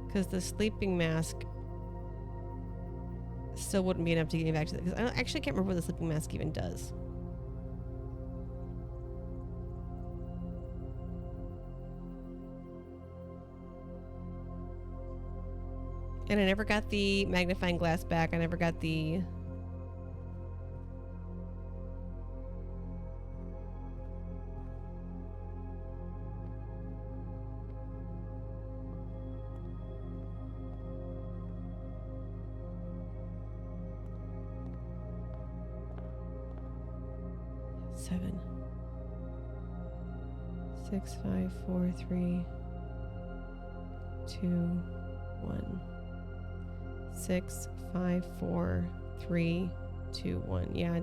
Speaker 1: Because the sleeping mask still wouldn't be enough to get me back to that. Because I actually can't remember what the sleeping mask even does. And I never got the magnifying glass back. I never got the... Seven. 6, 5, 4, 3, 2, 1. 6, 5, 4, 3, 2, 1. Yeah.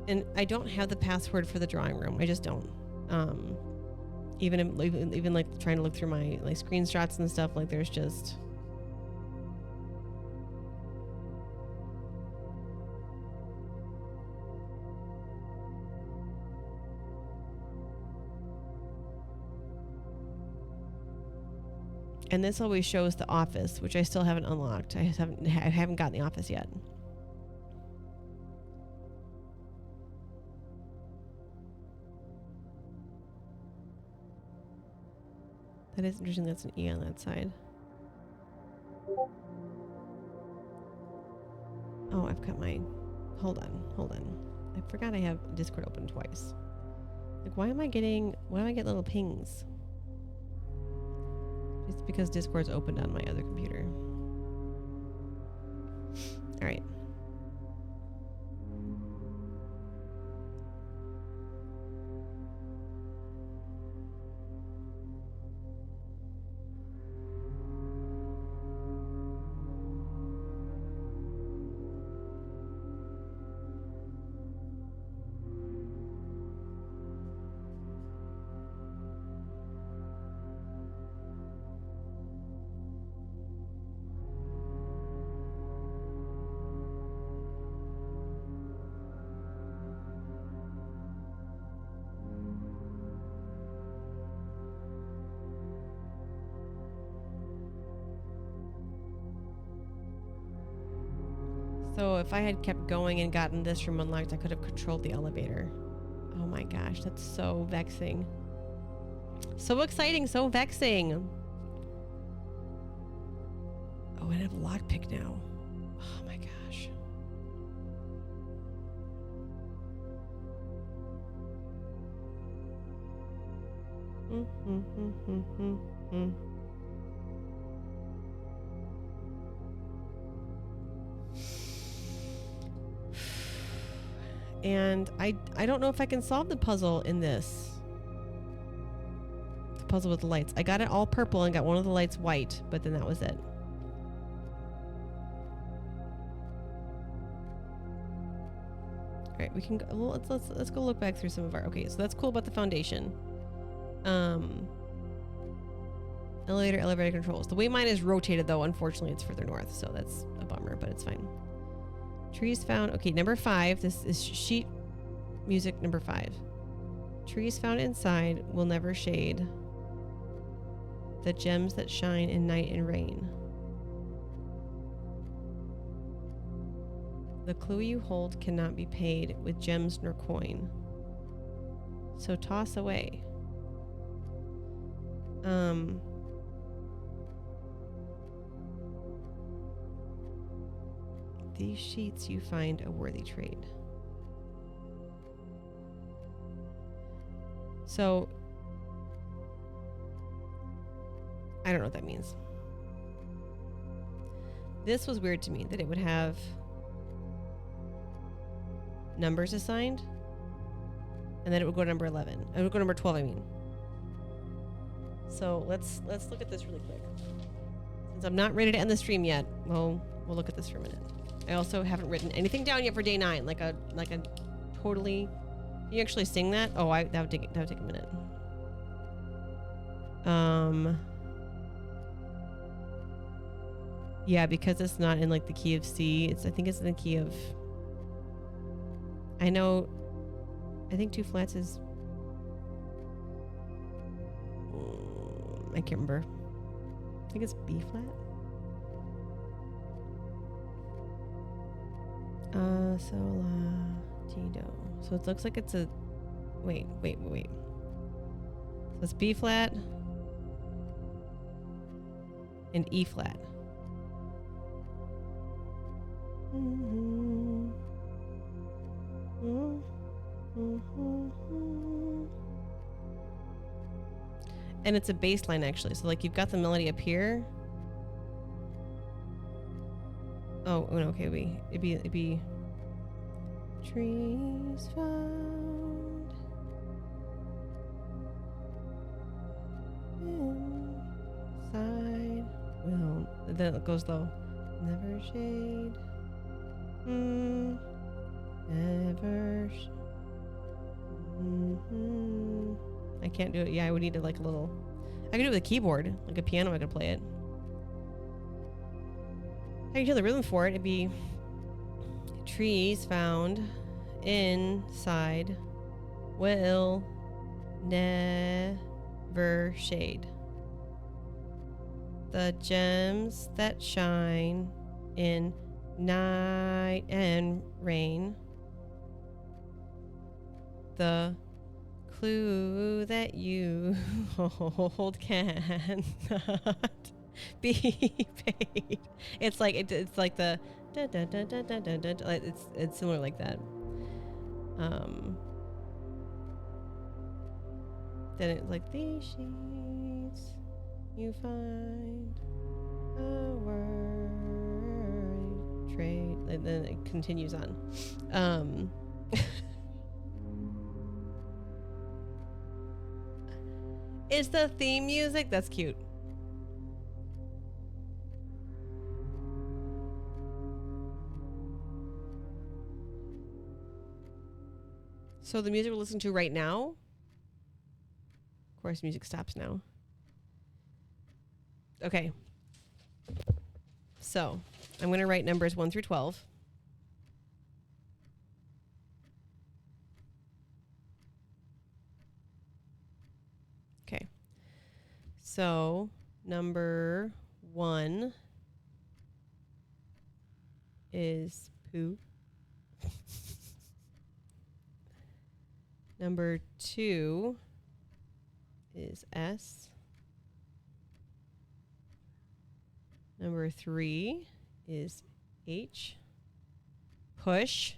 Speaker 1: And I don't have the password for the drawing room. I just don't. Even like trying to look through my like screenshots and stuff, like there's just... And this always shows the office, which I still haven't unlocked. I haven't gotten the office yet. That is interesting. That's an E on that side. Oh, I've got my... Hold on. I forgot I have Discord open twice. Like, why am I getting little pings? It's because Discord's opened on my other computer. All right. So if I had kept going and gotten this room unlocked, I could have controlled the elevator. Oh my gosh, that's so vexing. So exciting, so vexing. Oh, I have a lockpick now. Oh my gosh. And I don't know if I can solve the puzzle in this. The puzzle with the lights. I got it all purple and got one of the lights white, but then that was it. All right, we can go, well, let's go look back through some of our... Okay, so that's cool about the foundation. Elevator controls. The way mine is rotated, though, unfortunately, it's further north, so that's a bummer, but it's fine. Trees found. Okay, number 5. This is sheet music number 5. Trees found inside will never shade. The gems that shine in night and rain. The clue you hold cannot be paid with gems nor coin. So toss away. These sheets you find a worthy trade. So, I don't know what that means. This was weird to me, that it would have numbers assigned, and then it would go to number 11. It would go to number 12, I mean. So let's look at this really quick. Since I'm not ready to end the stream yet, well, we'll look at this for a minute. I also haven't written anything down yet for day 9, like a totally Can you actually sing that? Oh, that would take a minute. Yeah, because it's not in like the key of C. I think it's in the key of. I think 2 flats is. I can't remember. I think it's B flat. Sol, la, ti, do. So it looks like it's a. Wait. So it's B flat and E flat. And it's a bass line actually. So like you've got the melody up here. Oh no, okay, it'd be trees found inside. Well, then it goes low. Never shade. Never. I can't do it. Yeah, I would need like a little. I could do it with a keyboard, like a piano. I could play it. I can hear the rhythm for it. It'd be trees found inside will never shade. The gems that shine in night and rain. The clue that you hold cannot be paid. It's like it's like the da, da, da, da, da, da, da, da. It's similar like that. Then it's like these sheets you find a word trade, and then it continues on. It's the theme music. That's cute. So the music we're listening to right now. Of course, music stops now. Okay. So I'm going to write numbers 1 through 12. Okay. So number 1 is poo. Number 2 is S. Number 3 is H. Push.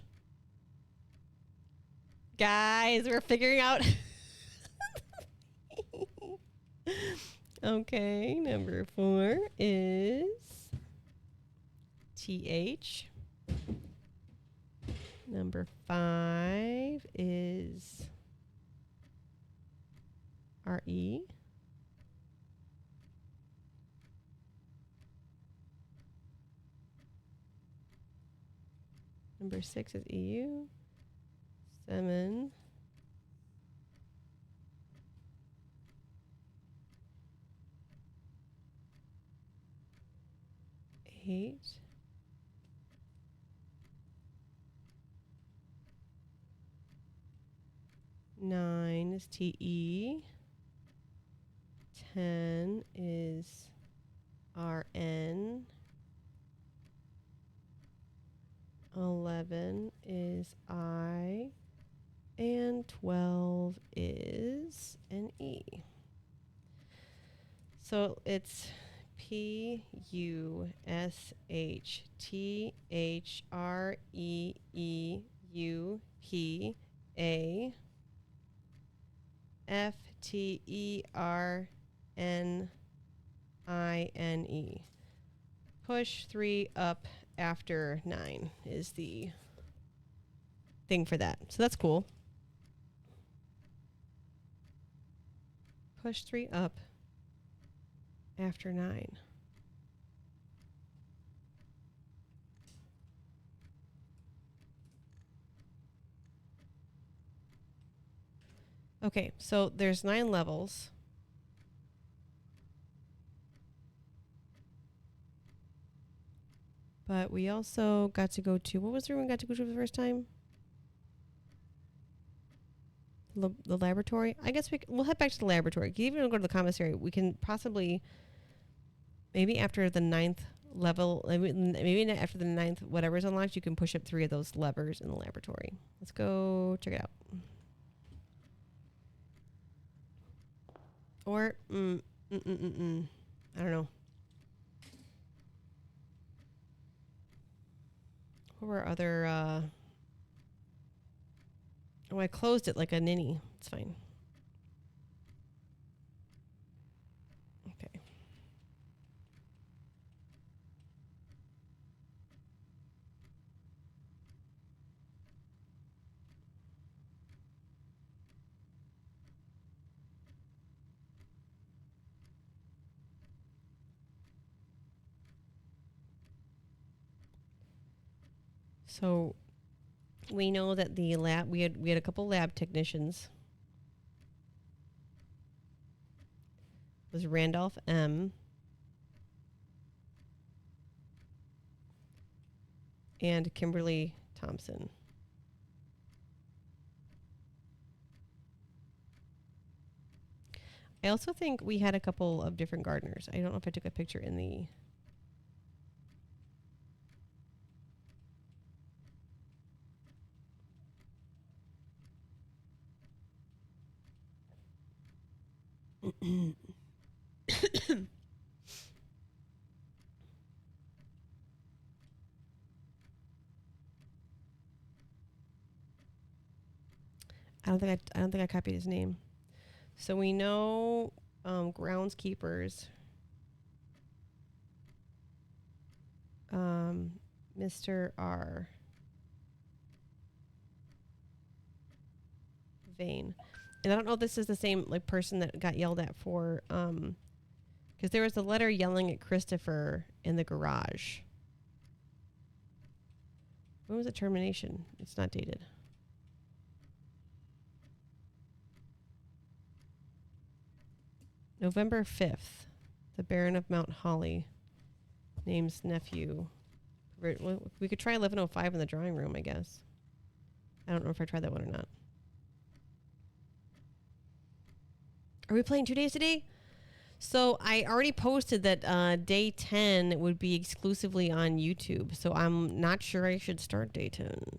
Speaker 1: Guys, we're figuring out. Okay, number 4 is TH. Number 5 is RE. Number 6 is EU. 7. 8. 9 is TE. 10 is RN. 11 is I. And 12 is an E. So it's PUSHTHREEUPAFTERNINE. Push 3 up after 9 is the thing for that. So that's cool. Push 3 up after 9. Okay, so there's 9 levels. But we also got to go to, what was the room we got to go to for the first time? The laboratory. I guess we'll head back to the laboratory. Even go to the commissary. We can possibly, maybe after the 9th level, maybe after the 9th whatever's unlocked, you can push up 3 of those levers in the laboratory. Let's go check it out. Or I don't know. What were other oh, I closed it like a ninny. It's fine. Okay. So we know that the lab we had a couple lab technicians. It was Randolph M. and Kimberly Thompson. I also think we had a couple of different gardeners. I don't know if I took a picture in the I don't think I copied his name. So we know groundskeepers. Mr. R. Vane. And I don't know if this is the same like person that got yelled at for because there was a letter yelling at Christopher in the garage. When was the termination? It's not dated. November 5th. The Baron of Mount Holly names nephew. We could try 1105 in the drawing room, I guess. I don't know if I tried that one or not. Are we playing 2 days today? So I already posted that day 10 would be exclusively on YouTube. So I'm not sure I should start day 10.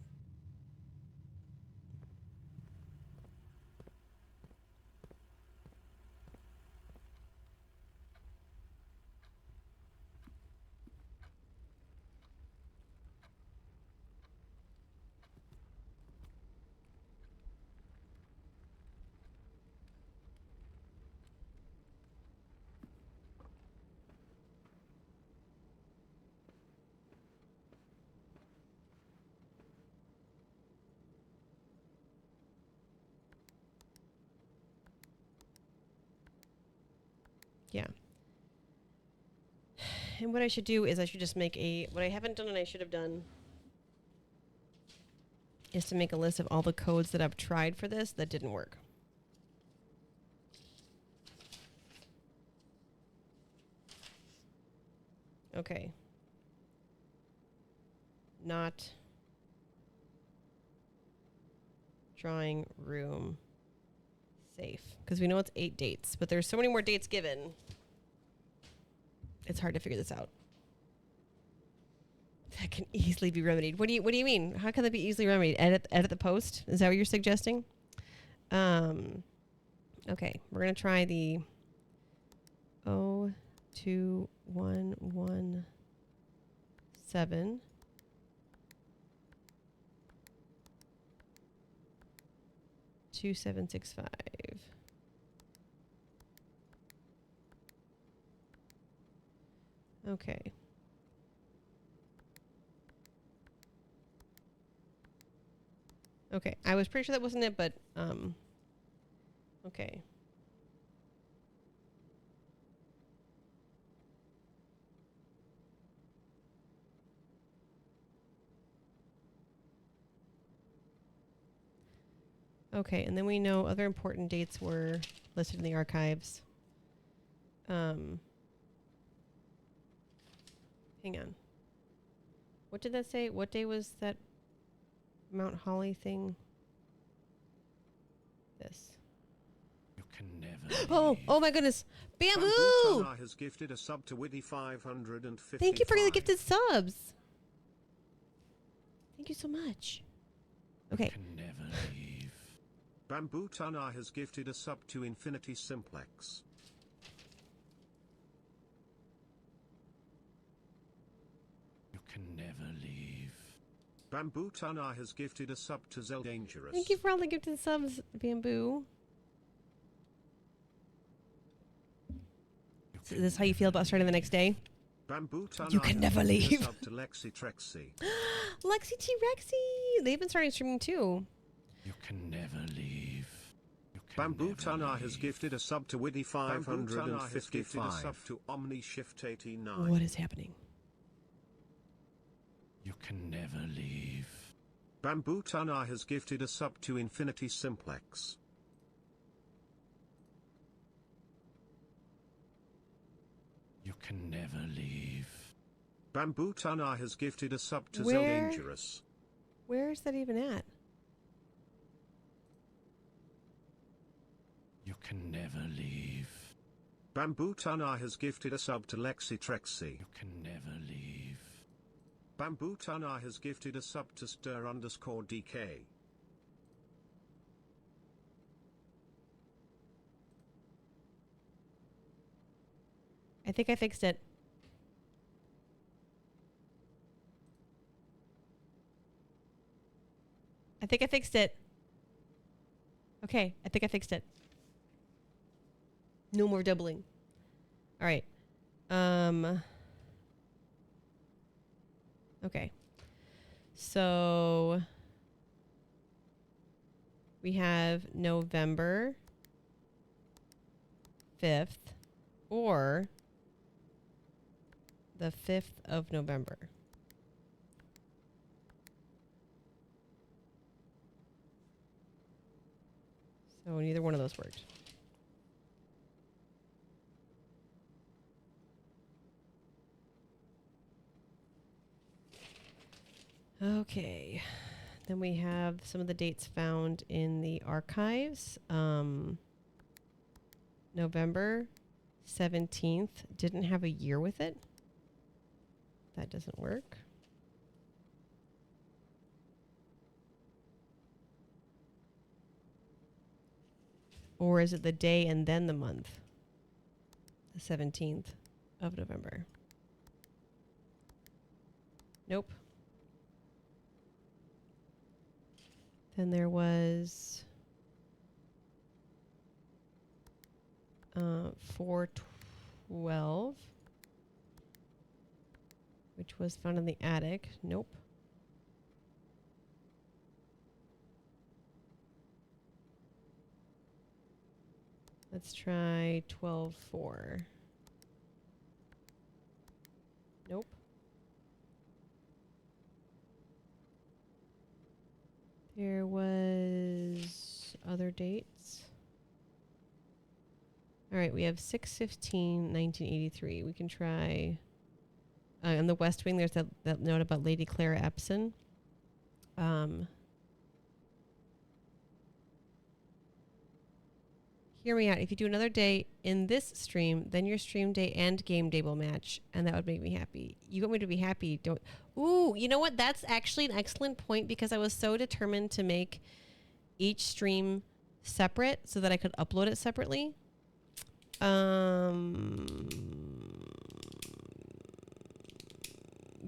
Speaker 1: Yeah. And what I should do is I should just make what I haven't done and I should have done is to make a list of all the codes that I've tried for this that didn't work. Okay. Not drawing room safe. Because we know it's 8 dates, but there's so many more dates given. It's hard to figure this out. That can easily be remedied. What do you mean? How can that be easily remedied? Edit the post? Is that what you're suggesting? Okay, we're gonna try the 02117 2765. Okay. Okay, I was pretty sure that wasn't it, but okay. Okay, and then we know other important dates were listed in the archives. Hang on. What did that say? What day was that Mount Holly thing? This.
Speaker 3: You can never
Speaker 1: Oh,
Speaker 3: leave.
Speaker 1: oh my goodness. Bamboo!
Speaker 4: Bamboo has gifted a sub to Widdy 555.
Speaker 1: Thank you for the gifted subs. Thank you so much. Okay.
Speaker 3: You can never leave.
Speaker 4: Bamboo Tana has gifted a sub to Infinity Simplex.
Speaker 3: You can never leave.
Speaker 4: Bamboo Tana has gifted a sub to Zel Dangerous.
Speaker 1: Thank you for all the gifted subs, Bamboo. Is this how you feel about starting the next day?
Speaker 4: Bamboo Tana
Speaker 1: You can
Speaker 4: has
Speaker 1: never
Speaker 4: gifted
Speaker 1: leave.
Speaker 4: a sub to Lexi Trexie.
Speaker 1: Lexi T Rexy! They've been starting streaming too.
Speaker 3: You can never leave. You can
Speaker 4: Bamboo
Speaker 3: never
Speaker 4: Tana has
Speaker 3: leave.
Speaker 4: gifted a sub to Widdy
Speaker 3: Bamboo Tana has gifted a
Speaker 4: 555.
Speaker 3: sub
Speaker 4: To Omni Shift 89.
Speaker 1: What is happening?
Speaker 3: You can never leave.
Speaker 4: Bamboo Tana has gifted a sub to Infinity Simplex.
Speaker 3: You can never leave.
Speaker 4: Bamboo Tana has gifted a sub to Zel
Speaker 1: Where?
Speaker 4: Dangerous.
Speaker 1: Where is that even at?
Speaker 3: You can never leave.
Speaker 4: Bamboo Tana has gifted a sub to Lexi Trexie.
Speaker 3: You can never leave.
Speaker 4: Bamboo Tana has gifted a sub to Stir_DK.
Speaker 1: I think I fixed it. I think I fixed it. Okay, I think I fixed it. No more doubling. All right. Okay. So we have November 5th or the 5th of November. So neither one of those worked. Okay. Then we have some of the dates found in the archives. November 17th didn't have a year with it. That doesn't work. Or is it the day and then the month? The 17th of November. Nope. Then there was 4/12, which was found in the attic. Nope. Let's try 12/4. Nope. There was other dates. All right, we have 6/15/1983. We can try. In the West Wing, there's that note about Lady Clara Epson. Hear me out. If you do another day in this stream, then your stream day and game day will match, and that would make me happy. You want me to be happy? Don't. Ooh, you know what? That's actually an excellent point because I was so determined to make each stream separate so that I could upload it separately.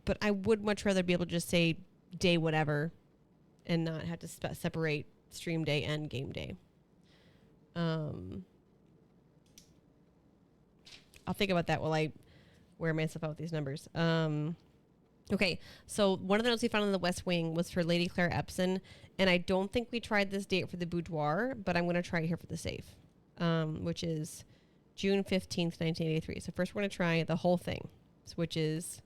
Speaker 1: But I would much rather be able to just say day whatever and not have to separate stream day and game day. I'll think about that while I wear myself out with these numbers. Okay, so one of the notes we found in the West Wing was for Lady Clara Epson, and I don't think we tried this date for the boudoir, but I'm going to try it here for the safe, which is June 15th, 1983. So first we're going to try the whole thing, which is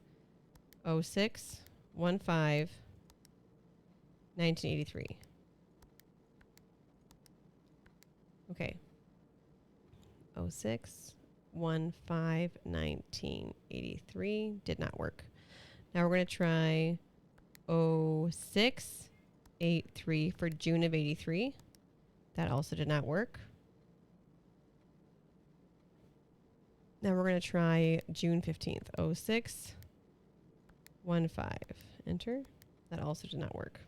Speaker 1: 06/15/1983. Okay. 06 15 1983 did not work. Now we're going to try 06 83 for June of 83. That also did not work. Now we're going to try June 15th. 06 15. Enter. That also did not work.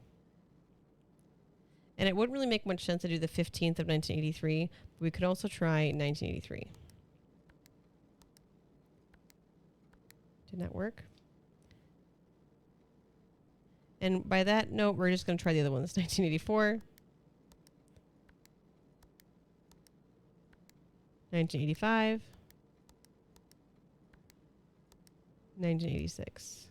Speaker 1: And it wouldn't really make much sense to do the 15th of 1983, but we could also try 1983. Did not work. And by that note, we're just going to try the other ones. 1984. 1985. 1986.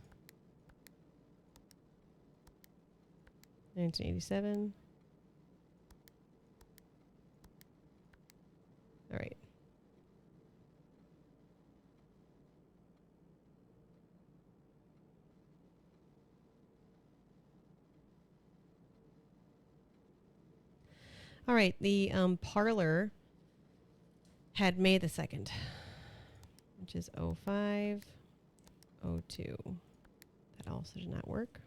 Speaker 1: 1987. All right. All right. The parlor had May the 2nd, which is 05, 02. That also did not work.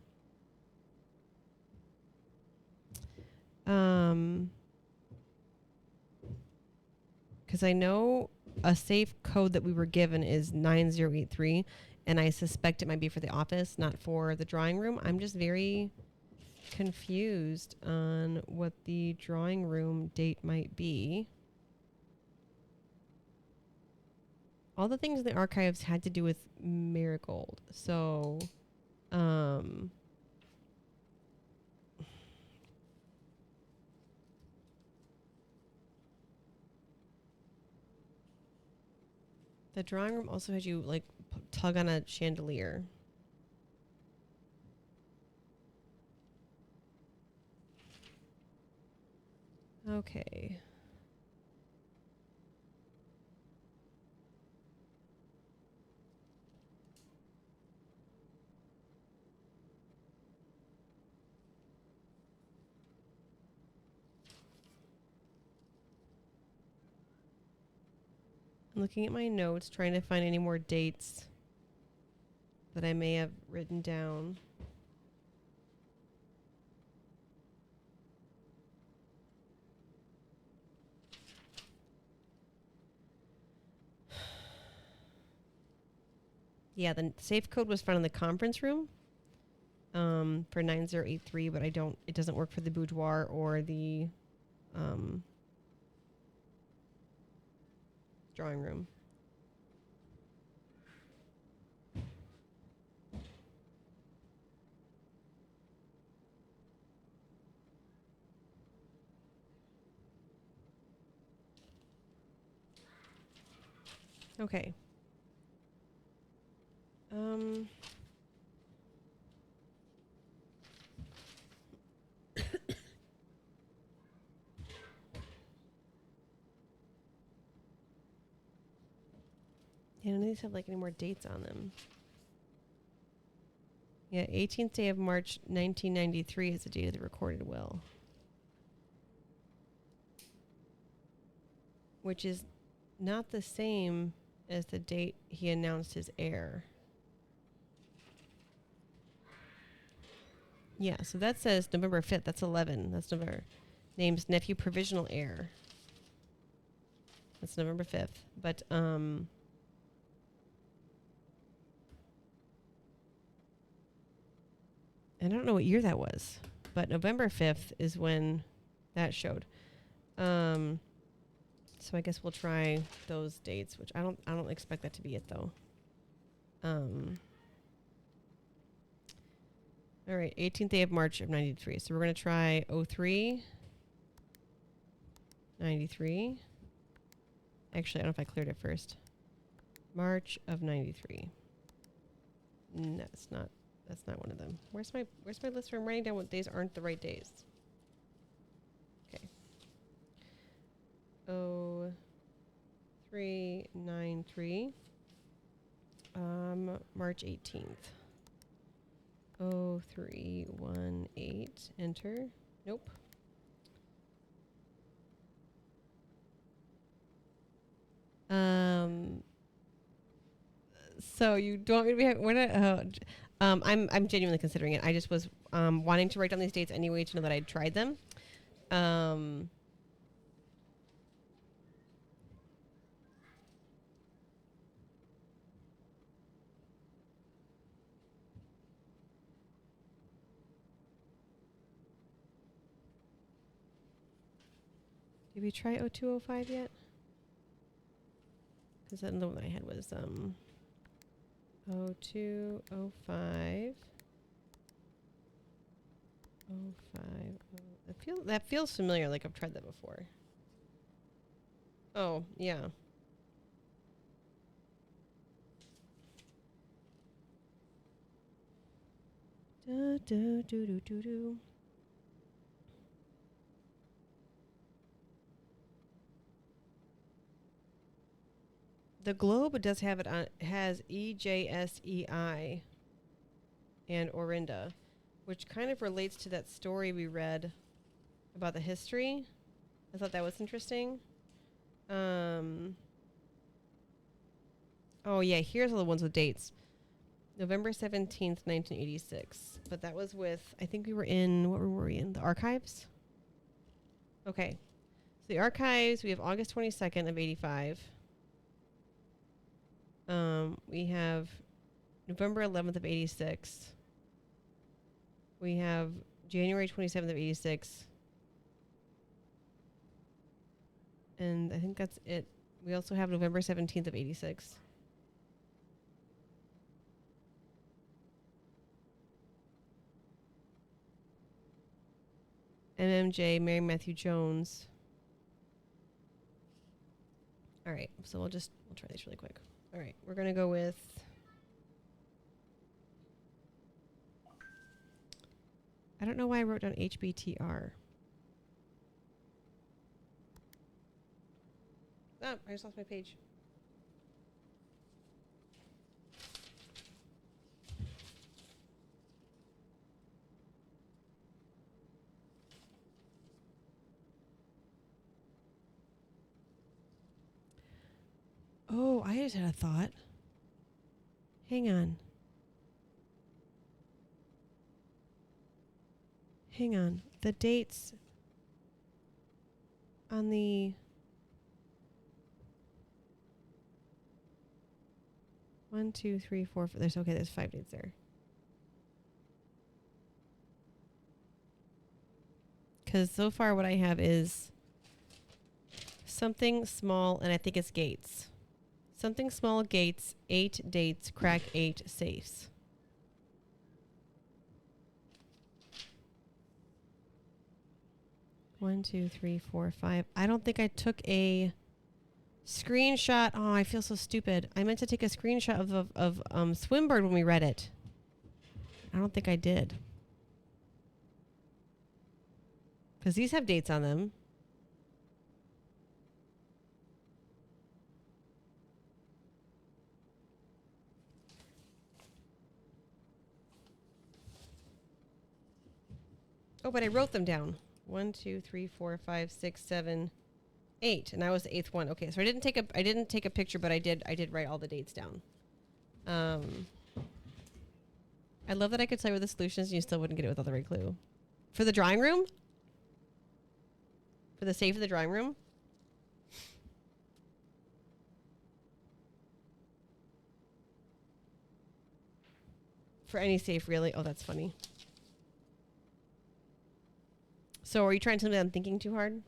Speaker 1: Because I know a safe code that we were given is 9083, and I suspect it might be for the office, not for the drawing room. I'm just very confused on what the drawing room date might be. All the things in the archives had to do with Marigold. So, the drawing room also had you like tug on a chandelier. Okay. I'm looking at my notes, trying to find any more dates that I may have written down. Yeah, the safe code was found in the conference room for 9083, but it doesn't work for the boudoir or the drawing room. Okay. Yeah, none of these have like any more dates on them. Yeah, 18th day of March 1993 is the date of the recorded will. Which is not the same as the date he announced his heir. Yeah, so that says November 5th. That's 11. That's November. Names nephew provisional heir. That's November 5th. But, I don't know what year that was, but November 5th is when that showed. So I guess we'll try those dates, which I don't expect that to be it though. All right, 18th day of March of 93. So we're going to try 03, 93. Actually, I don't know if I cleared it first. March of 93. No, that's not one of them. Where's my list where I'm writing down what days aren't the right days? Okay. 0393. March 18th. 0318. Enter. Nope. So you don't want me to be when I'm genuinely considering it. I just was wanting to write down these dates anyway to know that I'd tried them. Did we try 0205 yet? Because then the one I had was 0205. 05. That feels familiar, like I've tried that before. Oh, yeah. Da, da, do, do, do, do. The Globe does have it on, has EJSEI and Orinda, which kind of relates to that story we read about the history. I thought that was interesting. Oh yeah, here's all the ones with dates. November 17th, 1986. But that was with, I think we were in, what were we in? The archives? Okay. So the archives, we have August 22nd of 85. We have November 11th of 86. We have January 27th of 86. And I think that's it. We also have November 17th of 86. MMJ, Mary Matthew Jones. All right, so we'll try this really quick. All right, we're going to go with I don't know why I wrote down HBTR. Oh, I just lost my page. Oh, I just had a thought. Hang on. The dates on the 1, 2, 3, 4. There's 5 dates there. Because so far what I have is something small, and I think it's Gates. Something small, Gates, 8 dates, crack 8 safes. One, 2, 3, 4, 5. I don't think I took a screenshot. Oh, I feel so stupid. I meant to take a screenshot of Swimbird when we read it. I don't think I did. Because these have dates on them. Oh, but I wrote them down. 1, 2, 3, 4, 5, 6, 7, 8, and that was the 8th one. Okay, so I didn't take a picture, but I did write all the dates down. I love that I could tell you what the solution is and you still wouldn't get it without the right clue. For the drawing room? For the safe of the drawing room? For any safe, really? Oh, that's funny. So are you trying to tell me that I'm thinking too hard?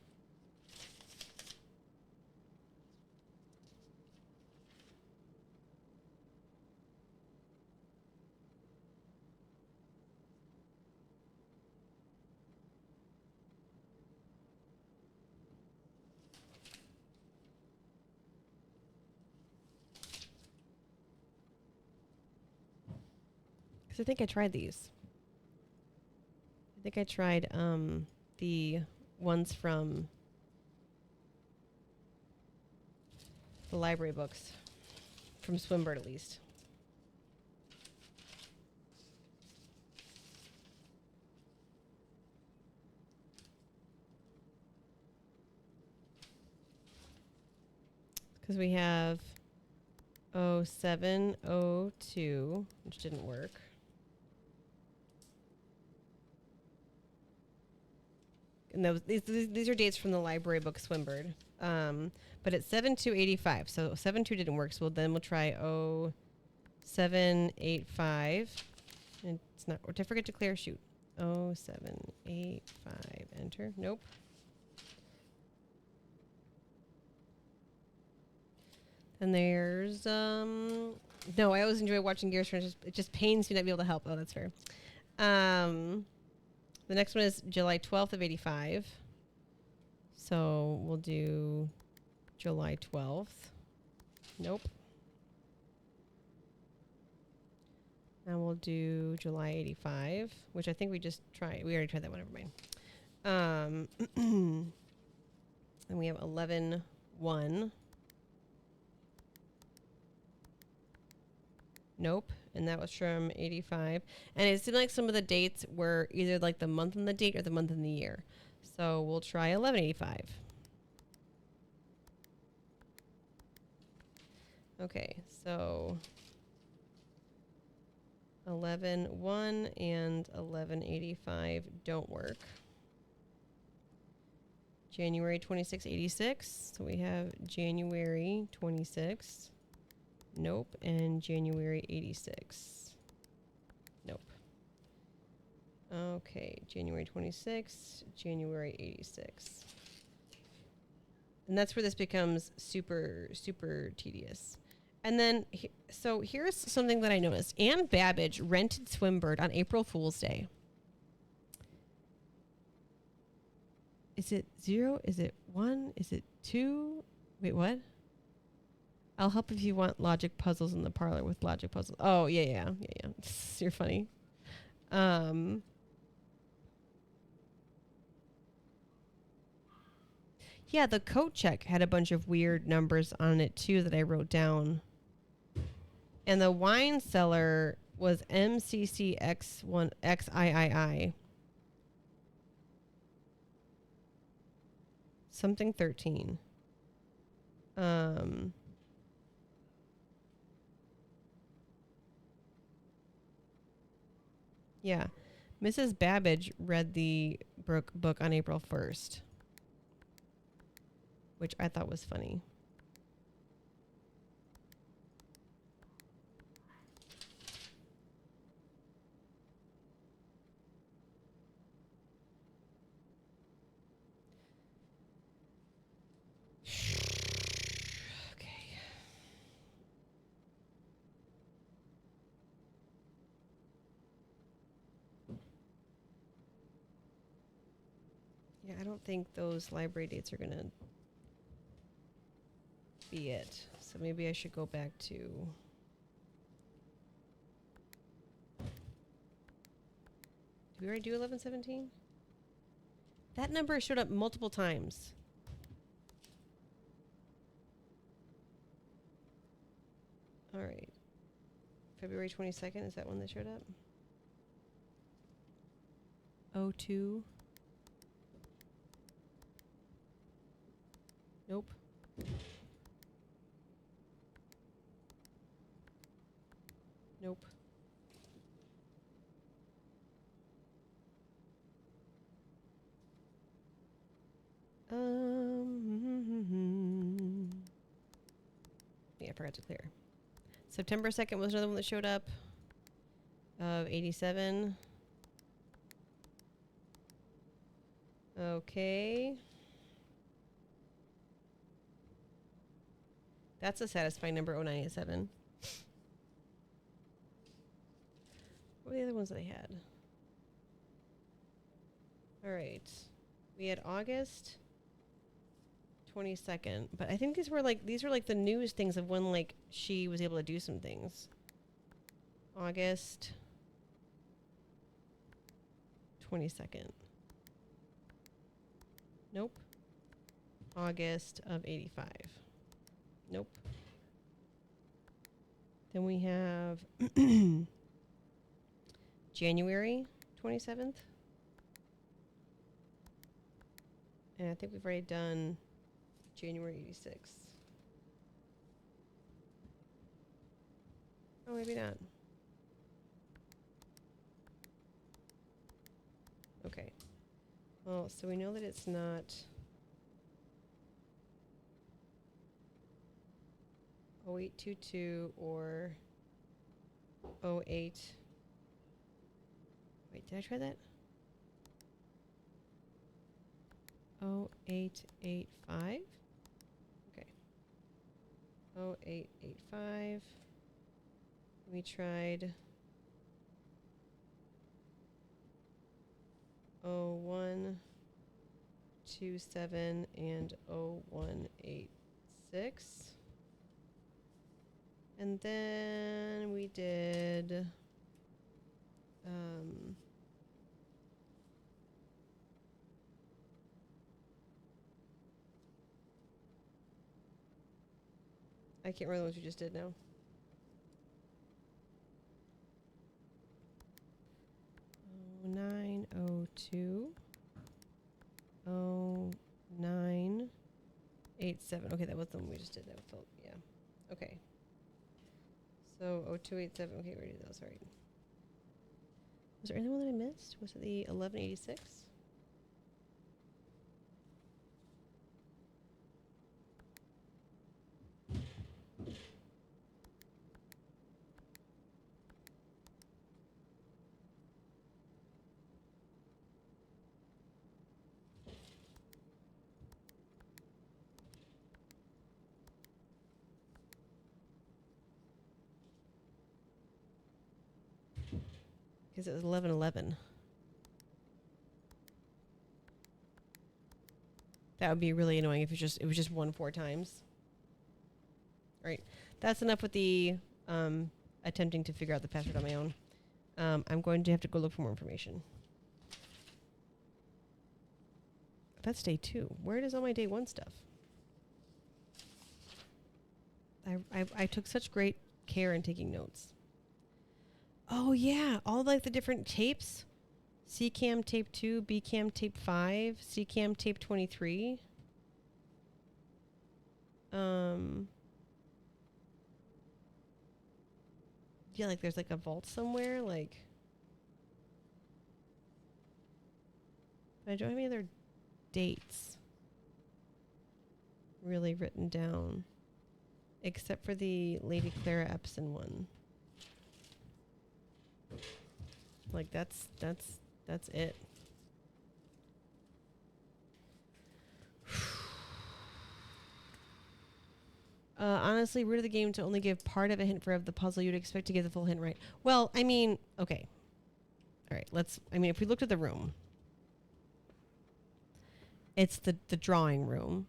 Speaker 1: Because I think I tried these. I think I tried the ones from the library books. From Swimbird, at least. Because we have 0702, which didn't work. And these are dates from the library book Swinburne. But it's 7285. So 72 didn't work. So we'll try 0785. And it's not. Or did I forget to clear? Shoot. 0785. Enter. Nope. And there's no. I always enjoy watching Gears Friends. It just pains me not to be able to help. Oh, that's fair. The next one is July 12th of 85. So we'll do July 12th. Nope. And we'll do July 85, which I think we just tried. We already tried that one. Never mind. And we have 11/1. Nope. And that was from 85. And it seemed like some of the dates were either like the month and the date or the month and the year. So we'll try 1185. Okay, so 11/1 and 1185 don't work. January 2686. So we have January 26. Nope. And January 86. Nope. Okay, January 26, January 86. And that's where this becomes super, super tedious. And then, so here's something that I noticed. Anne Babbage rented Swinburne on April Fool's Day. Is it 0? Is it 1? Is it 2? Wait, what? I'll help if you want logic puzzles in the parlor with logic puzzles. Oh, yeah. You're funny. Yeah, the coat check had a bunch of weird numbers on it too that I wrote down. And the wine cellar was MCCX1XIII. Something 13. Yeah. Mrs. Babbage read the book on April 1st, which I thought was funny. Okay. Yeah, I don't think those library dates are going to be it. So maybe I should go back to... Did we already do 1117? That number showed up multiple times. All right. February 22nd, is that one that showed up? 02. Nope. Nope. Yeah, I forgot to clear. September 2nd was another one that showed up. Of 87. Okay. That's a satisfying number, 0987. What were the other ones that I had? All right. We had August 22nd, but I think these were like the news things of when like she was able to do some things. August 22nd. Nope. August of 85. Nope. Then we have January 27th. And I think we've already done January 86. maybe not. Okay. Well, so we know that it's not 0822 or 08. Wait, did I try that? 0885. Okay. 0885. We tried 0127 and 0186. And then we did I can't remember what you just did now. Oh, 902 0987. Okay, that was the one we just did. That felt, yeah. Okay. So 0287. Okay, we already did those. All right. Was there anyone that I missed? Was it the 1186? Because it was 1111. That would be really annoying if it was just 1 4 times. All right, that's enough with the attempting to figure out the password on my own. I'm going to have to go look for more information. That's day 2. Where is all my day 1 stuff? I took such great care in taking notes. Oh yeah, all like the different tapes. CCAM tape 2, BCAM tape 5, CCAM tape 23. Yeah, like there's like a vault somewhere, like. But I don't have any other dates really written down, except for the Lady Clara Epson one. Like that's it. Honestly, root of the game to only give part of a hint for the puzzle, you'd expect to get the full hint right. Well, I mean, okay. All right, if we looked at the room, it's the drawing room.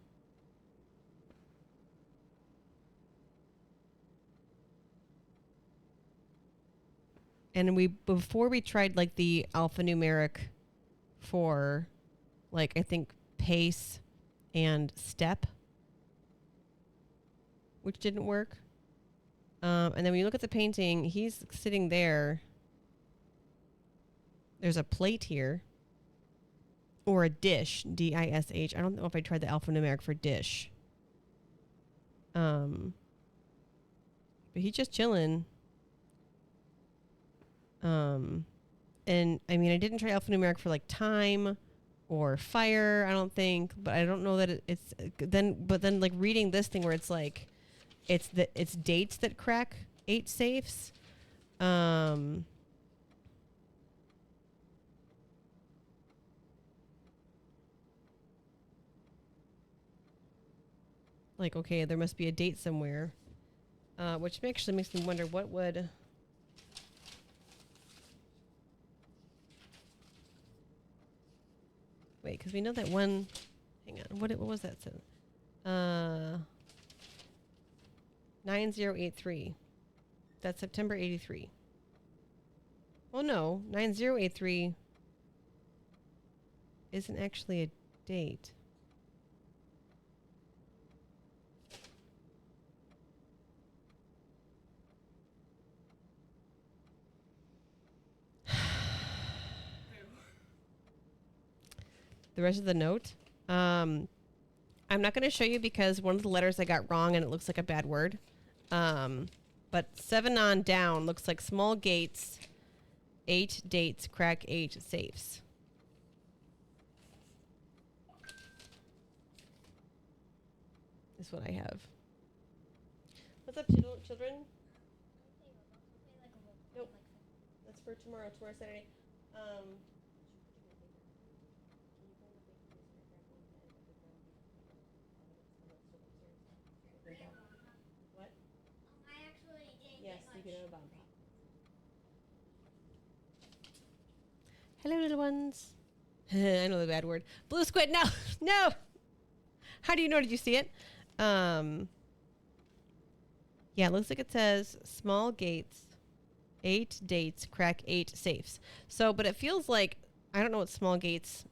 Speaker 1: And before we tried like the alphanumeric for like I think pace and step, which didn't work. And then when you look at the painting, he's sitting there. There's a plate here. Or a dish, D-I-S-H. I don't know if I tried the alphanumeric for dish. But he's just chilling. And I mean, I didn't try alphanumeric for like time or fire, I don't think, but I don't know that it's then like reading this thing where it's like, it's dates that crack 8 safes. Like, okay, there must be a date somewhere, which actually makes me wonder what would. Wait, because we know that one. Hang on, what was that? 9083. That's September 83. Well, no, 9083 isn't actually a date. The rest of the note. I'm not going to show you because one of the letters I got wrong and it looks like a bad word. But 7 on down looks like small gates, 8 dates, crack 8 safes. Is what I have. What's up, children? Nope. That's for tomorrow. Tomorrow Saturday. What?
Speaker 2: I actually didn't
Speaker 1: Yes,
Speaker 2: get
Speaker 1: you
Speaker 2: much.
Speaker 1: can have a bomb pop. Hello, little ones. I know the bad word. Blue squid. No, no. How do you know? Did you see it? Yeah, it looks like it says small gates, 8 dates, crack 8 safes. So, but it feels like, I don't know what small gates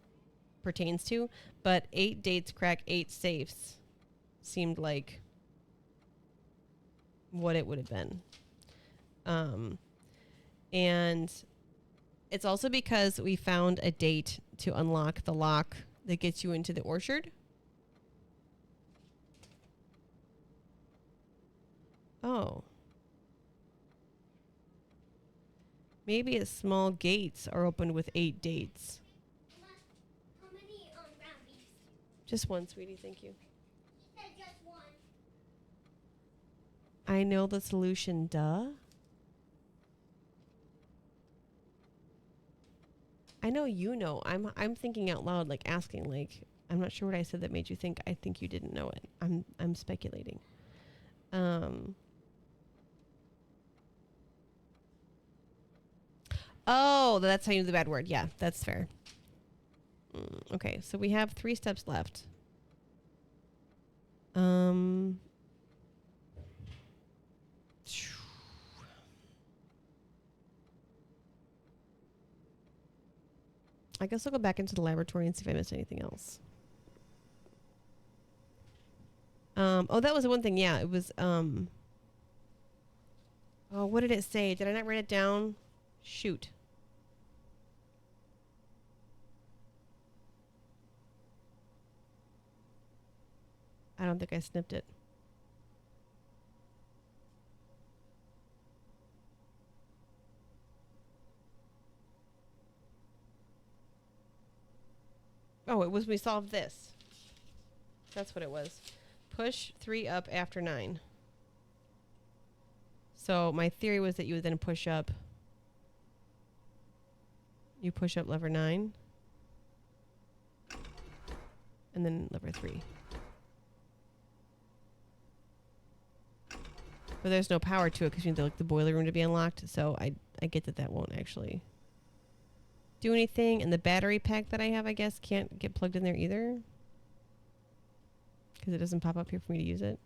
Speaker 1: pertains to, but 8 dates, crack 8 safes seemed like what it would have been. And it's also because we found a date to unlock the lock that gets you into the orchard. Oh. Maybe its small gates are opened with 8 dates.
Speaker 2: How many ground beef?
Speaker 1: Just one, sweetie. Thank you.
Speaker 2: He said just one.
Speaker 1: I know the solution, duh. I know you know. I'm thinking out loud, like asking, like I'm not sure what I said that made you think I think you didn't know it. I'm speculating. Oh, that's how you know the bad word. Yeah, that's fair. Okay, so we have 3 steps left. I guess I'll go back into the laboratory and see if I missed anything else. Oh, that was the one thing. Yeah, it was, oh, what did it say? Did I not write it down? Shoot. I don't think I snipped it. Oh, it was we solved this. That's what it was. Push 3 up after 9. So my theory was that you would then push up. You push up lever 9. And then lever 3. But there's no power to it because you need the boiler room to be unlocked. So I get that won't actually do anything. And the battery pack that I have, I guess, can't get plugged in there either. Because it doesn't pop up here for me to use it.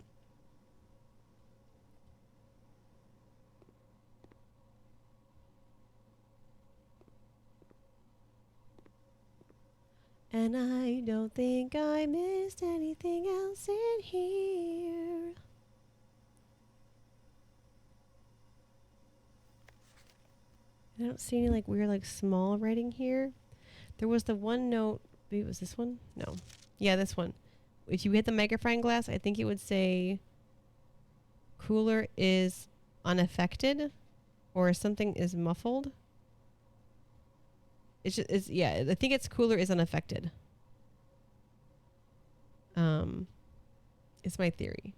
Speaker 1: And I don't think I missed anything else in here. I don't see any like weird like small writing here. There was the one note. Maybe it was this one? No. Yeah, this one. If you hit the magnifying glass, I think it would say cooler is unaffected or something is muffled. Yeah, I think it's cooler is unaffected. It's my theory.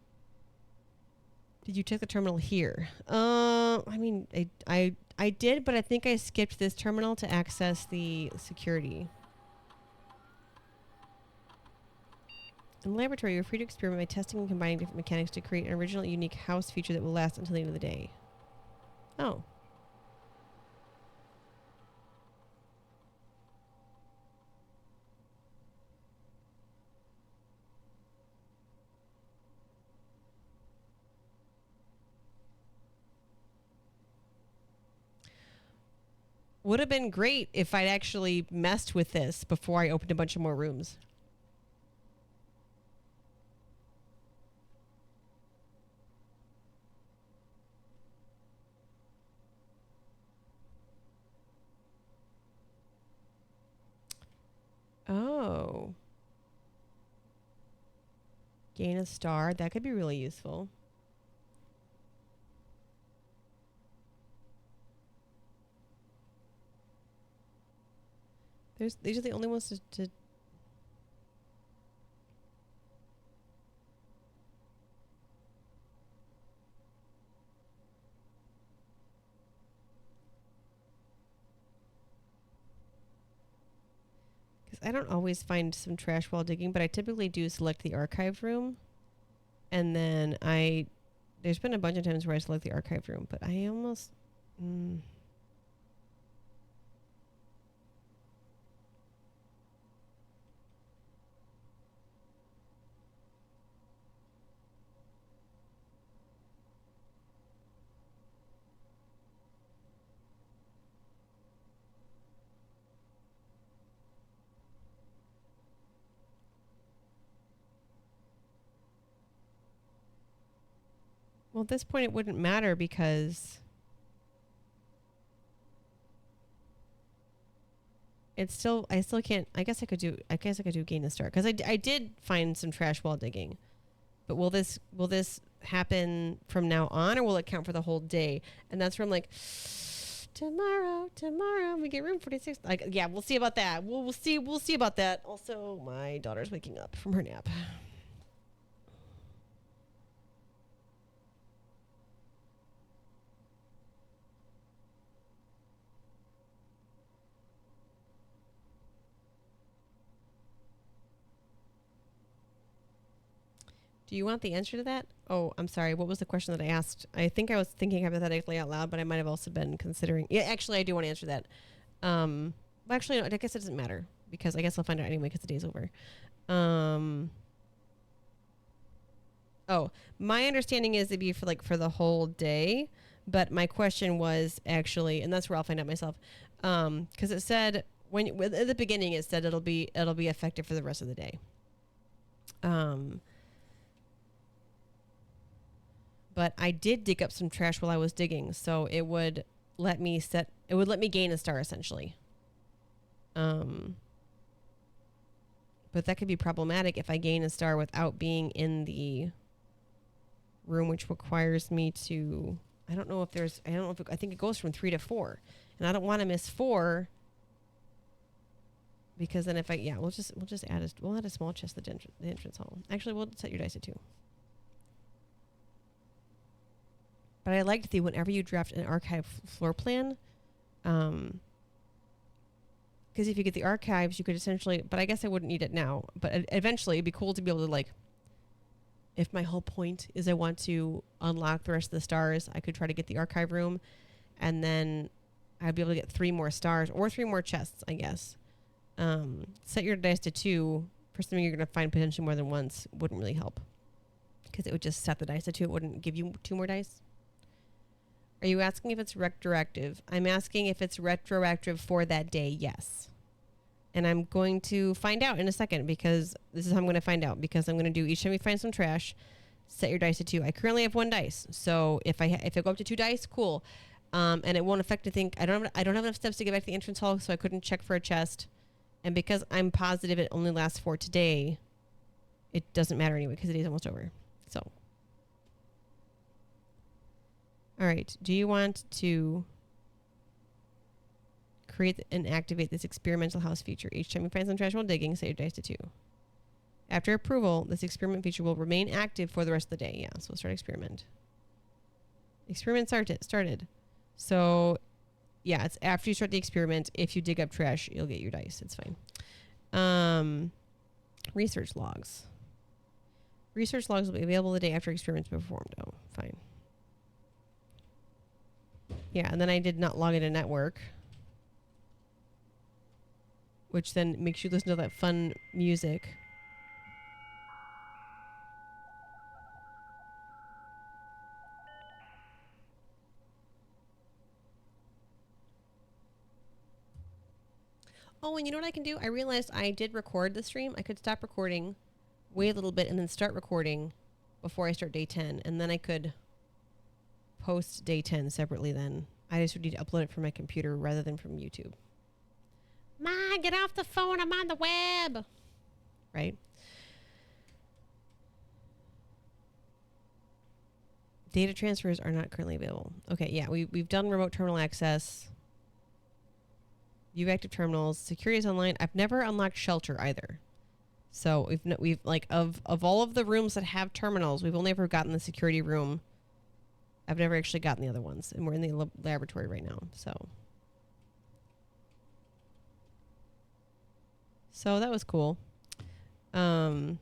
Speaker 1: Did you check the terminal here? I mean, I did, but I think I skipped this terminal to access the security. In the laboratory, you're free to experiment by testing and combining different mechanics to create an original, unique house feature that will last until the end of the day. Oh. Would have been great if I'd actually messed with this before I opened a bunch of more rooms. Oh. Gain a star. That could be really useful. These are the only ones to because I don't always find some trash while digging, but I typically do select the archive room, and then there's been a bunch of times where I select the archive room, but I almost. Well, at this point, it wouldn't matter because I still can't. I guess I could do gain a star because I did find some trash while digging, but will this happen from now on, or will it count for the whole day? And that's where I'm like, tomorrow we get room 46. Like, yeah, we'll see about that. We'll see about that. Also, my daughter's waking up from her nap. Do you want the answer to that? Oh, I'm sorry. What was the question that I asked? I think I was thinking hypothetically out loud, but I might have also been considering. Yeah, actually, I do want to answer that. Well, actually, no, I guess it doesn't matter because I guess I'll find out anyway because the day's over. Oh, my understanding is it'd be for the whole day, but my question was actually, and that's where I'll find out myself, because it said at the beginning it said it'll be effective for the rest of the day. But I did dig up some trash while I was digging, so it would let me gain a star essentially. But that could be problematic if I gain a star without being in the room, which requires me to. I think it goes from 3 to 4, and I don't want to miss 4 because then we'll just add a small chest at the entrance hall. Actually, we'll set your dice at 2. But I liked whenever you draft an archive floor plan, because if you get the archives, you could essentially, but I guess I wouldn't need it now, but eventually it'd be cool to be able to, if my whole point is I want to unlock the rest of the stars, I could try to get the archive room, and then I'd be able to get 3 more stars, or 3 more chests, I guess. Set your dice to 2, for something you're going to find potentially more than once, wouldn't really help, because it would just set the dice to 2, it wouldn't give you 2 more dice. Are you asking if it's retroactive? I'm asking if it's retroactive for that day, yes. And I'm going to find out in a second because this is how I'm going to find out. Because I'm going to do each time you find some trash, set your dice to 2. I currently have 1 dice. So if I go up to 2 dice, cool. And it won't affect a thing. I don't have enough steps to get back to the entrance hall, so I couldn't check for a chest. And because I'm positive it only lasts for today, it doesn't matter anyway because the day's almost over. So. All right. Do you want to create and activate this experimental house feature? Each time you find some trash while digging, set your dice to 2. After approval, this experiment feature will remain active for the rest of the day. Yeah, so we'll start experiment. Experiment started. So, yeah, it's after you start the experiment. If you dig up trash, you'll get your dice. It's fine. Research logs. Research logs will be available the day after experiments performed. Oh, fine. Yeah, and then I did not log into network, which then makes you listen to that fun music. Oh, and you know what I can do? I realized I did record the stream. I could stop recording, wait a little bit, and then start recording before I start day 10. And then I could post day 10 separately then. I just would need to upload it from my computer rather than from YouTube. Ma, get off the phone. I'm on the web. Right? Data transfers are not currently available. Okay, yeah, we've done remote terminal access. View active terminals. Security is online. I've never unlocked shelter either. So we've like of all of the rooms that have terminals, we've only ever gotten the security room. I've never actually gotten the other ones, and we're in the laboratory right now. So that was cool. We'll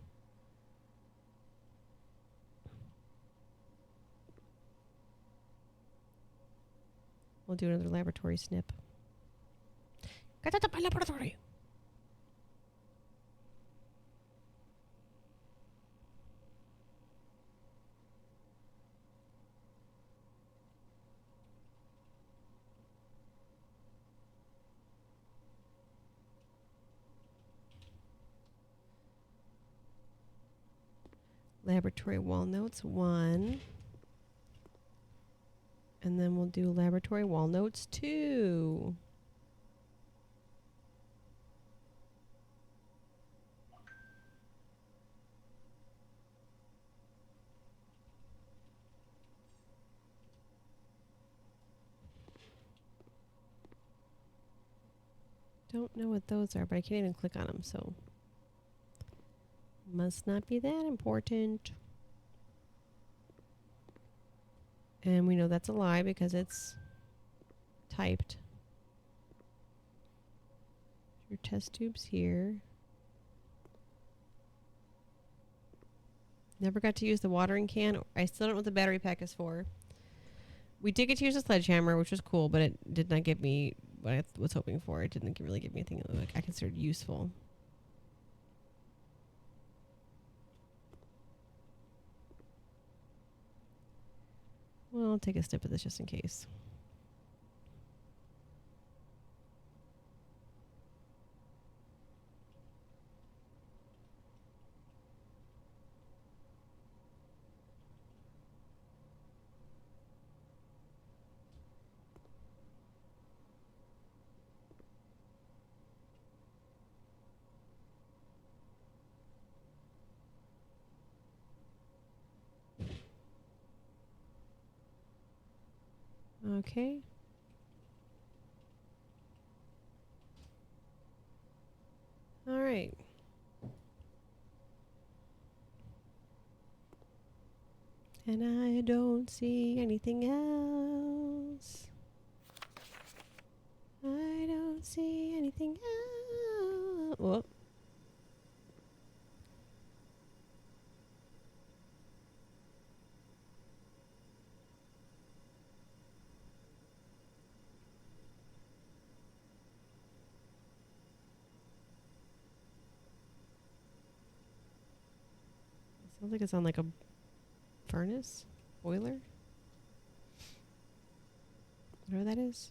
Speaker 1: do another laboratory snip. Get out of my laboratory. Laboratory wall notes 1. And then we'll do laboratory wall notes 2. Don't know what those are, but I can't even click on them, so must not be that important. And we know that's a lie because it's typed. Your test tubes here. Never got to use the watering can. I still don't know what the battery pack is for. We did get to use a sledgehammer, which was cool, but it did not give me what I was hoping for. It didn't really give me anything that I considered useful. Well, I'll take a snip of this just in case. Okay. All right. And I don't see anything else. I don't see anything else. Whoop. Sounds like it's on like a furnace? Boiler? Whatever that is.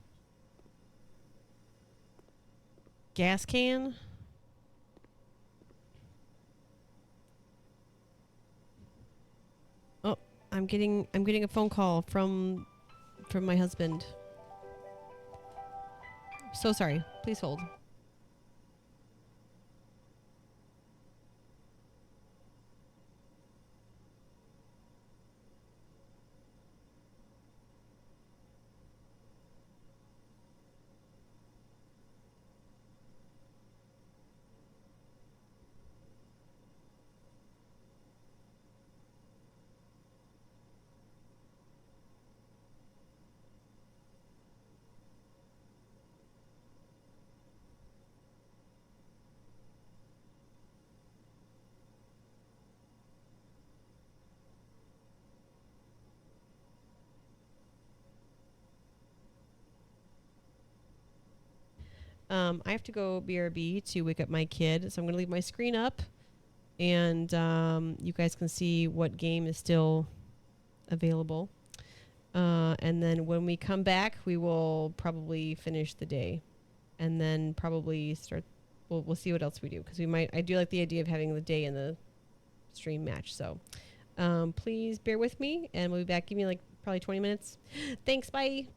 Speaker 1: Gas can? Oh, I'm getting a phone call from my husband. So sorry. Please hold. I have to go BRB to wake up my kid, so I'm going to leave my screen up, and you guys can see what game is still available. And then when we come back, we will probably finish the day, and then probably start. We'll see what else we do, because I do like the idea of having the day and the stream match. So please bear with me, and we'll be back. Give me like probably 20 minutes. Thanks. Bye.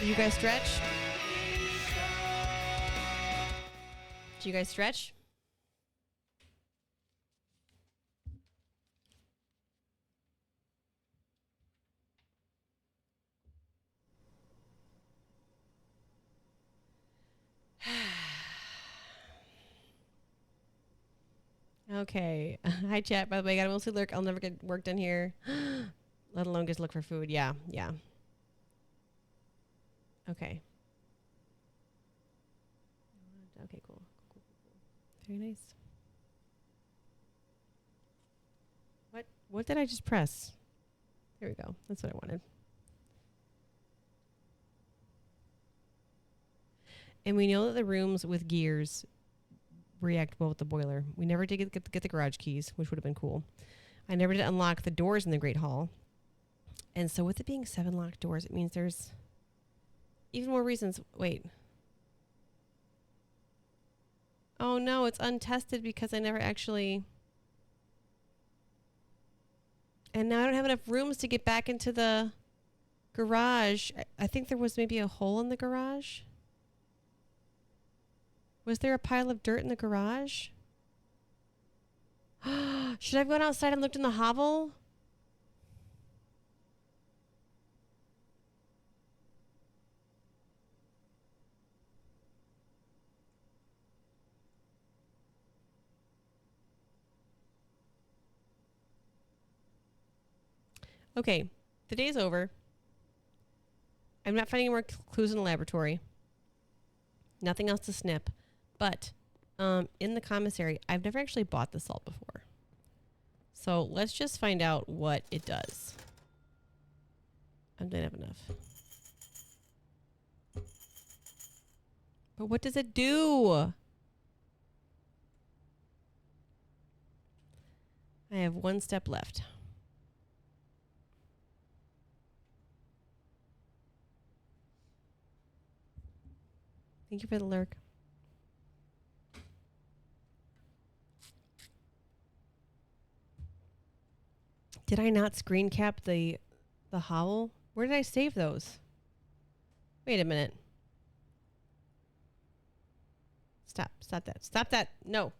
Speaker 1: Did you guys stretch? Did you guys stretch? Okay. Hi, chat. By the way, I gotta mostly lurk. I'll never get work done here, let alone just look for food. Yeah, yeah. Okay. Okay, cool. Very nice. What did I just press? There we go. That's what I wanted. And we know that the rooms with gears react well with the boiler. We never did get the garage keys, which would have been cool. I never did unlock the doors in the Great Hall. And so with it being 7 locked doors, it means there's even more reasons. Wait. Oh no, it's untested because I never actually... And now I don't have enough rooms to get back into the garage. I think there was maybe a hole in the garage. Was there a pile of dirt in the garage? Should I have gone outside and looked in the hovel? Okay, the day's over. I'm not finding any more clues in the laboratory. Nothing else to snip. But in the commissary, I've never actually bought the salt before. So let's just find out what it does. I don't have enough. But what does it do? I have 1 step left. Thank you for the lurk. Did I not screen cap the howl? Where did I save those? Wait a minute. Stop that. Stop that. No.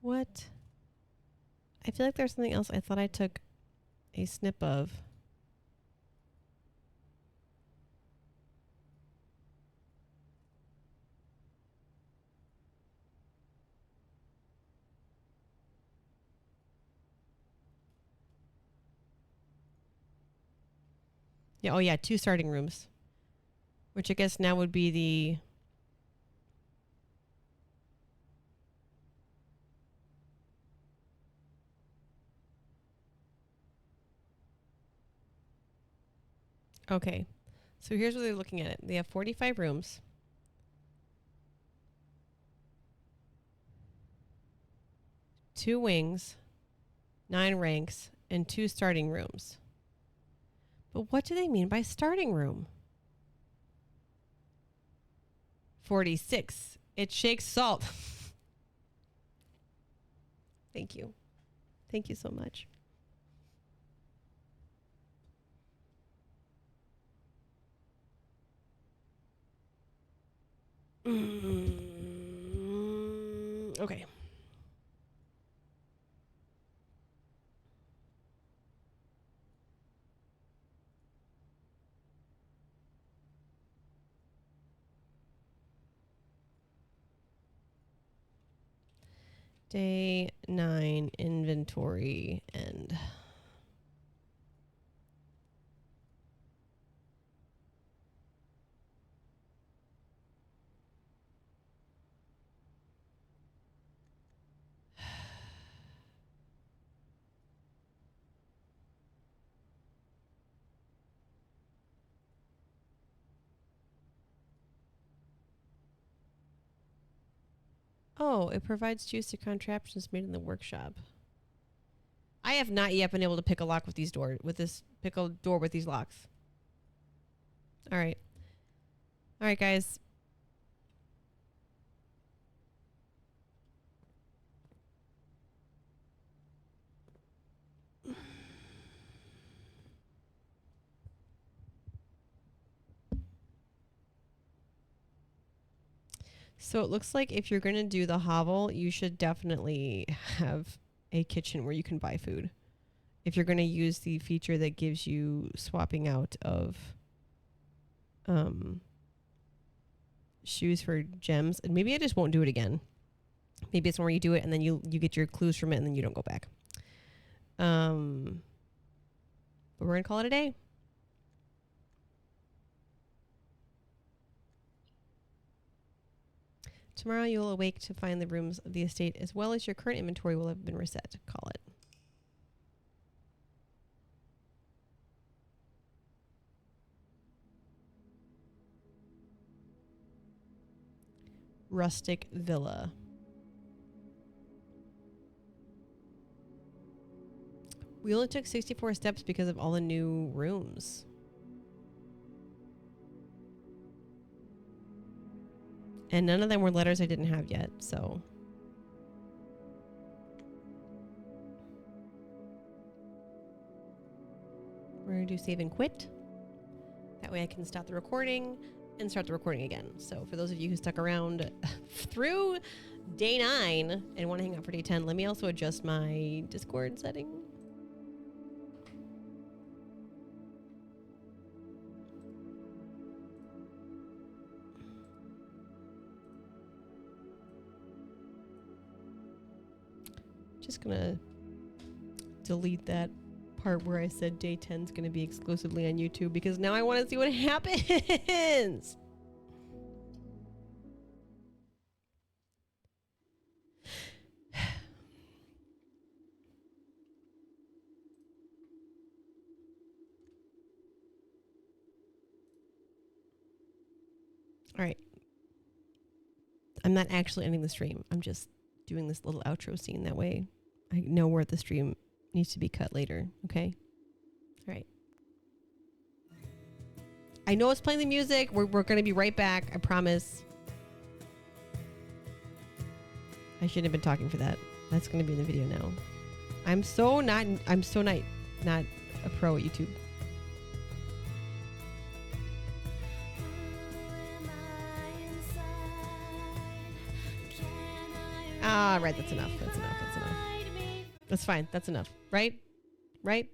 Speaker 1: What? I feel like there's something else I thought I took a snip of. Yeah, oh yeah, 2 starting rooms. Which I guess now would be the... Okay, so here's what they're looking at it. They have 45 rooms. Two wings, 9 ranks, and 2 starting rooms. But what do they mean by starting room? 46. It shakes salt. Thank you. Thank you so much. Okay. Day 9 inventory end. Oh, it provides juice to contraptions made in the workshop. I have not yet been able to pick a lock with these doors, with this pick a door with these locks. All right. All right, guys. So it looks like if you're going to do the hovel, you should definitely have a kitchen where you can buy food. If you're going to use the feature that gives you swapping out of shoes for gems, and maybe I just won't do it again. Maybe it's where you do it and then you get your clues from it and then you don't go back. But we're going to call it a day. Tomorrow you will awake to find the rooms of the estate as well as your current inventory will have been reset. Call it. Rustic Villa. We only took 64 steps because of all the new rooms. And none of them were letters I didn't have yet, so. We're going to do save and quit. That way I can stop the recording and start the recording again. So for those of you who stuck around through day 9 and want to hang out for day 10, let me also adjust my Discord setting. Just gonna delete that part where I said day 10 is gonna be exclusively on YouTube because now I want to see what happens. All right. I'm not actually ending the stream. I'm just doing this little outro scene. That way I know where the stream needs to be cut later. Okay. All right. I know it's playing the music. We're going to be right back. I promise. I shouldn't have been talking for that. That's going to be in the video now. I'm so not a pro at YouTube. Ah, right. That's enough. That's enough. That's enough. That's fine. That's enough. Right? Right?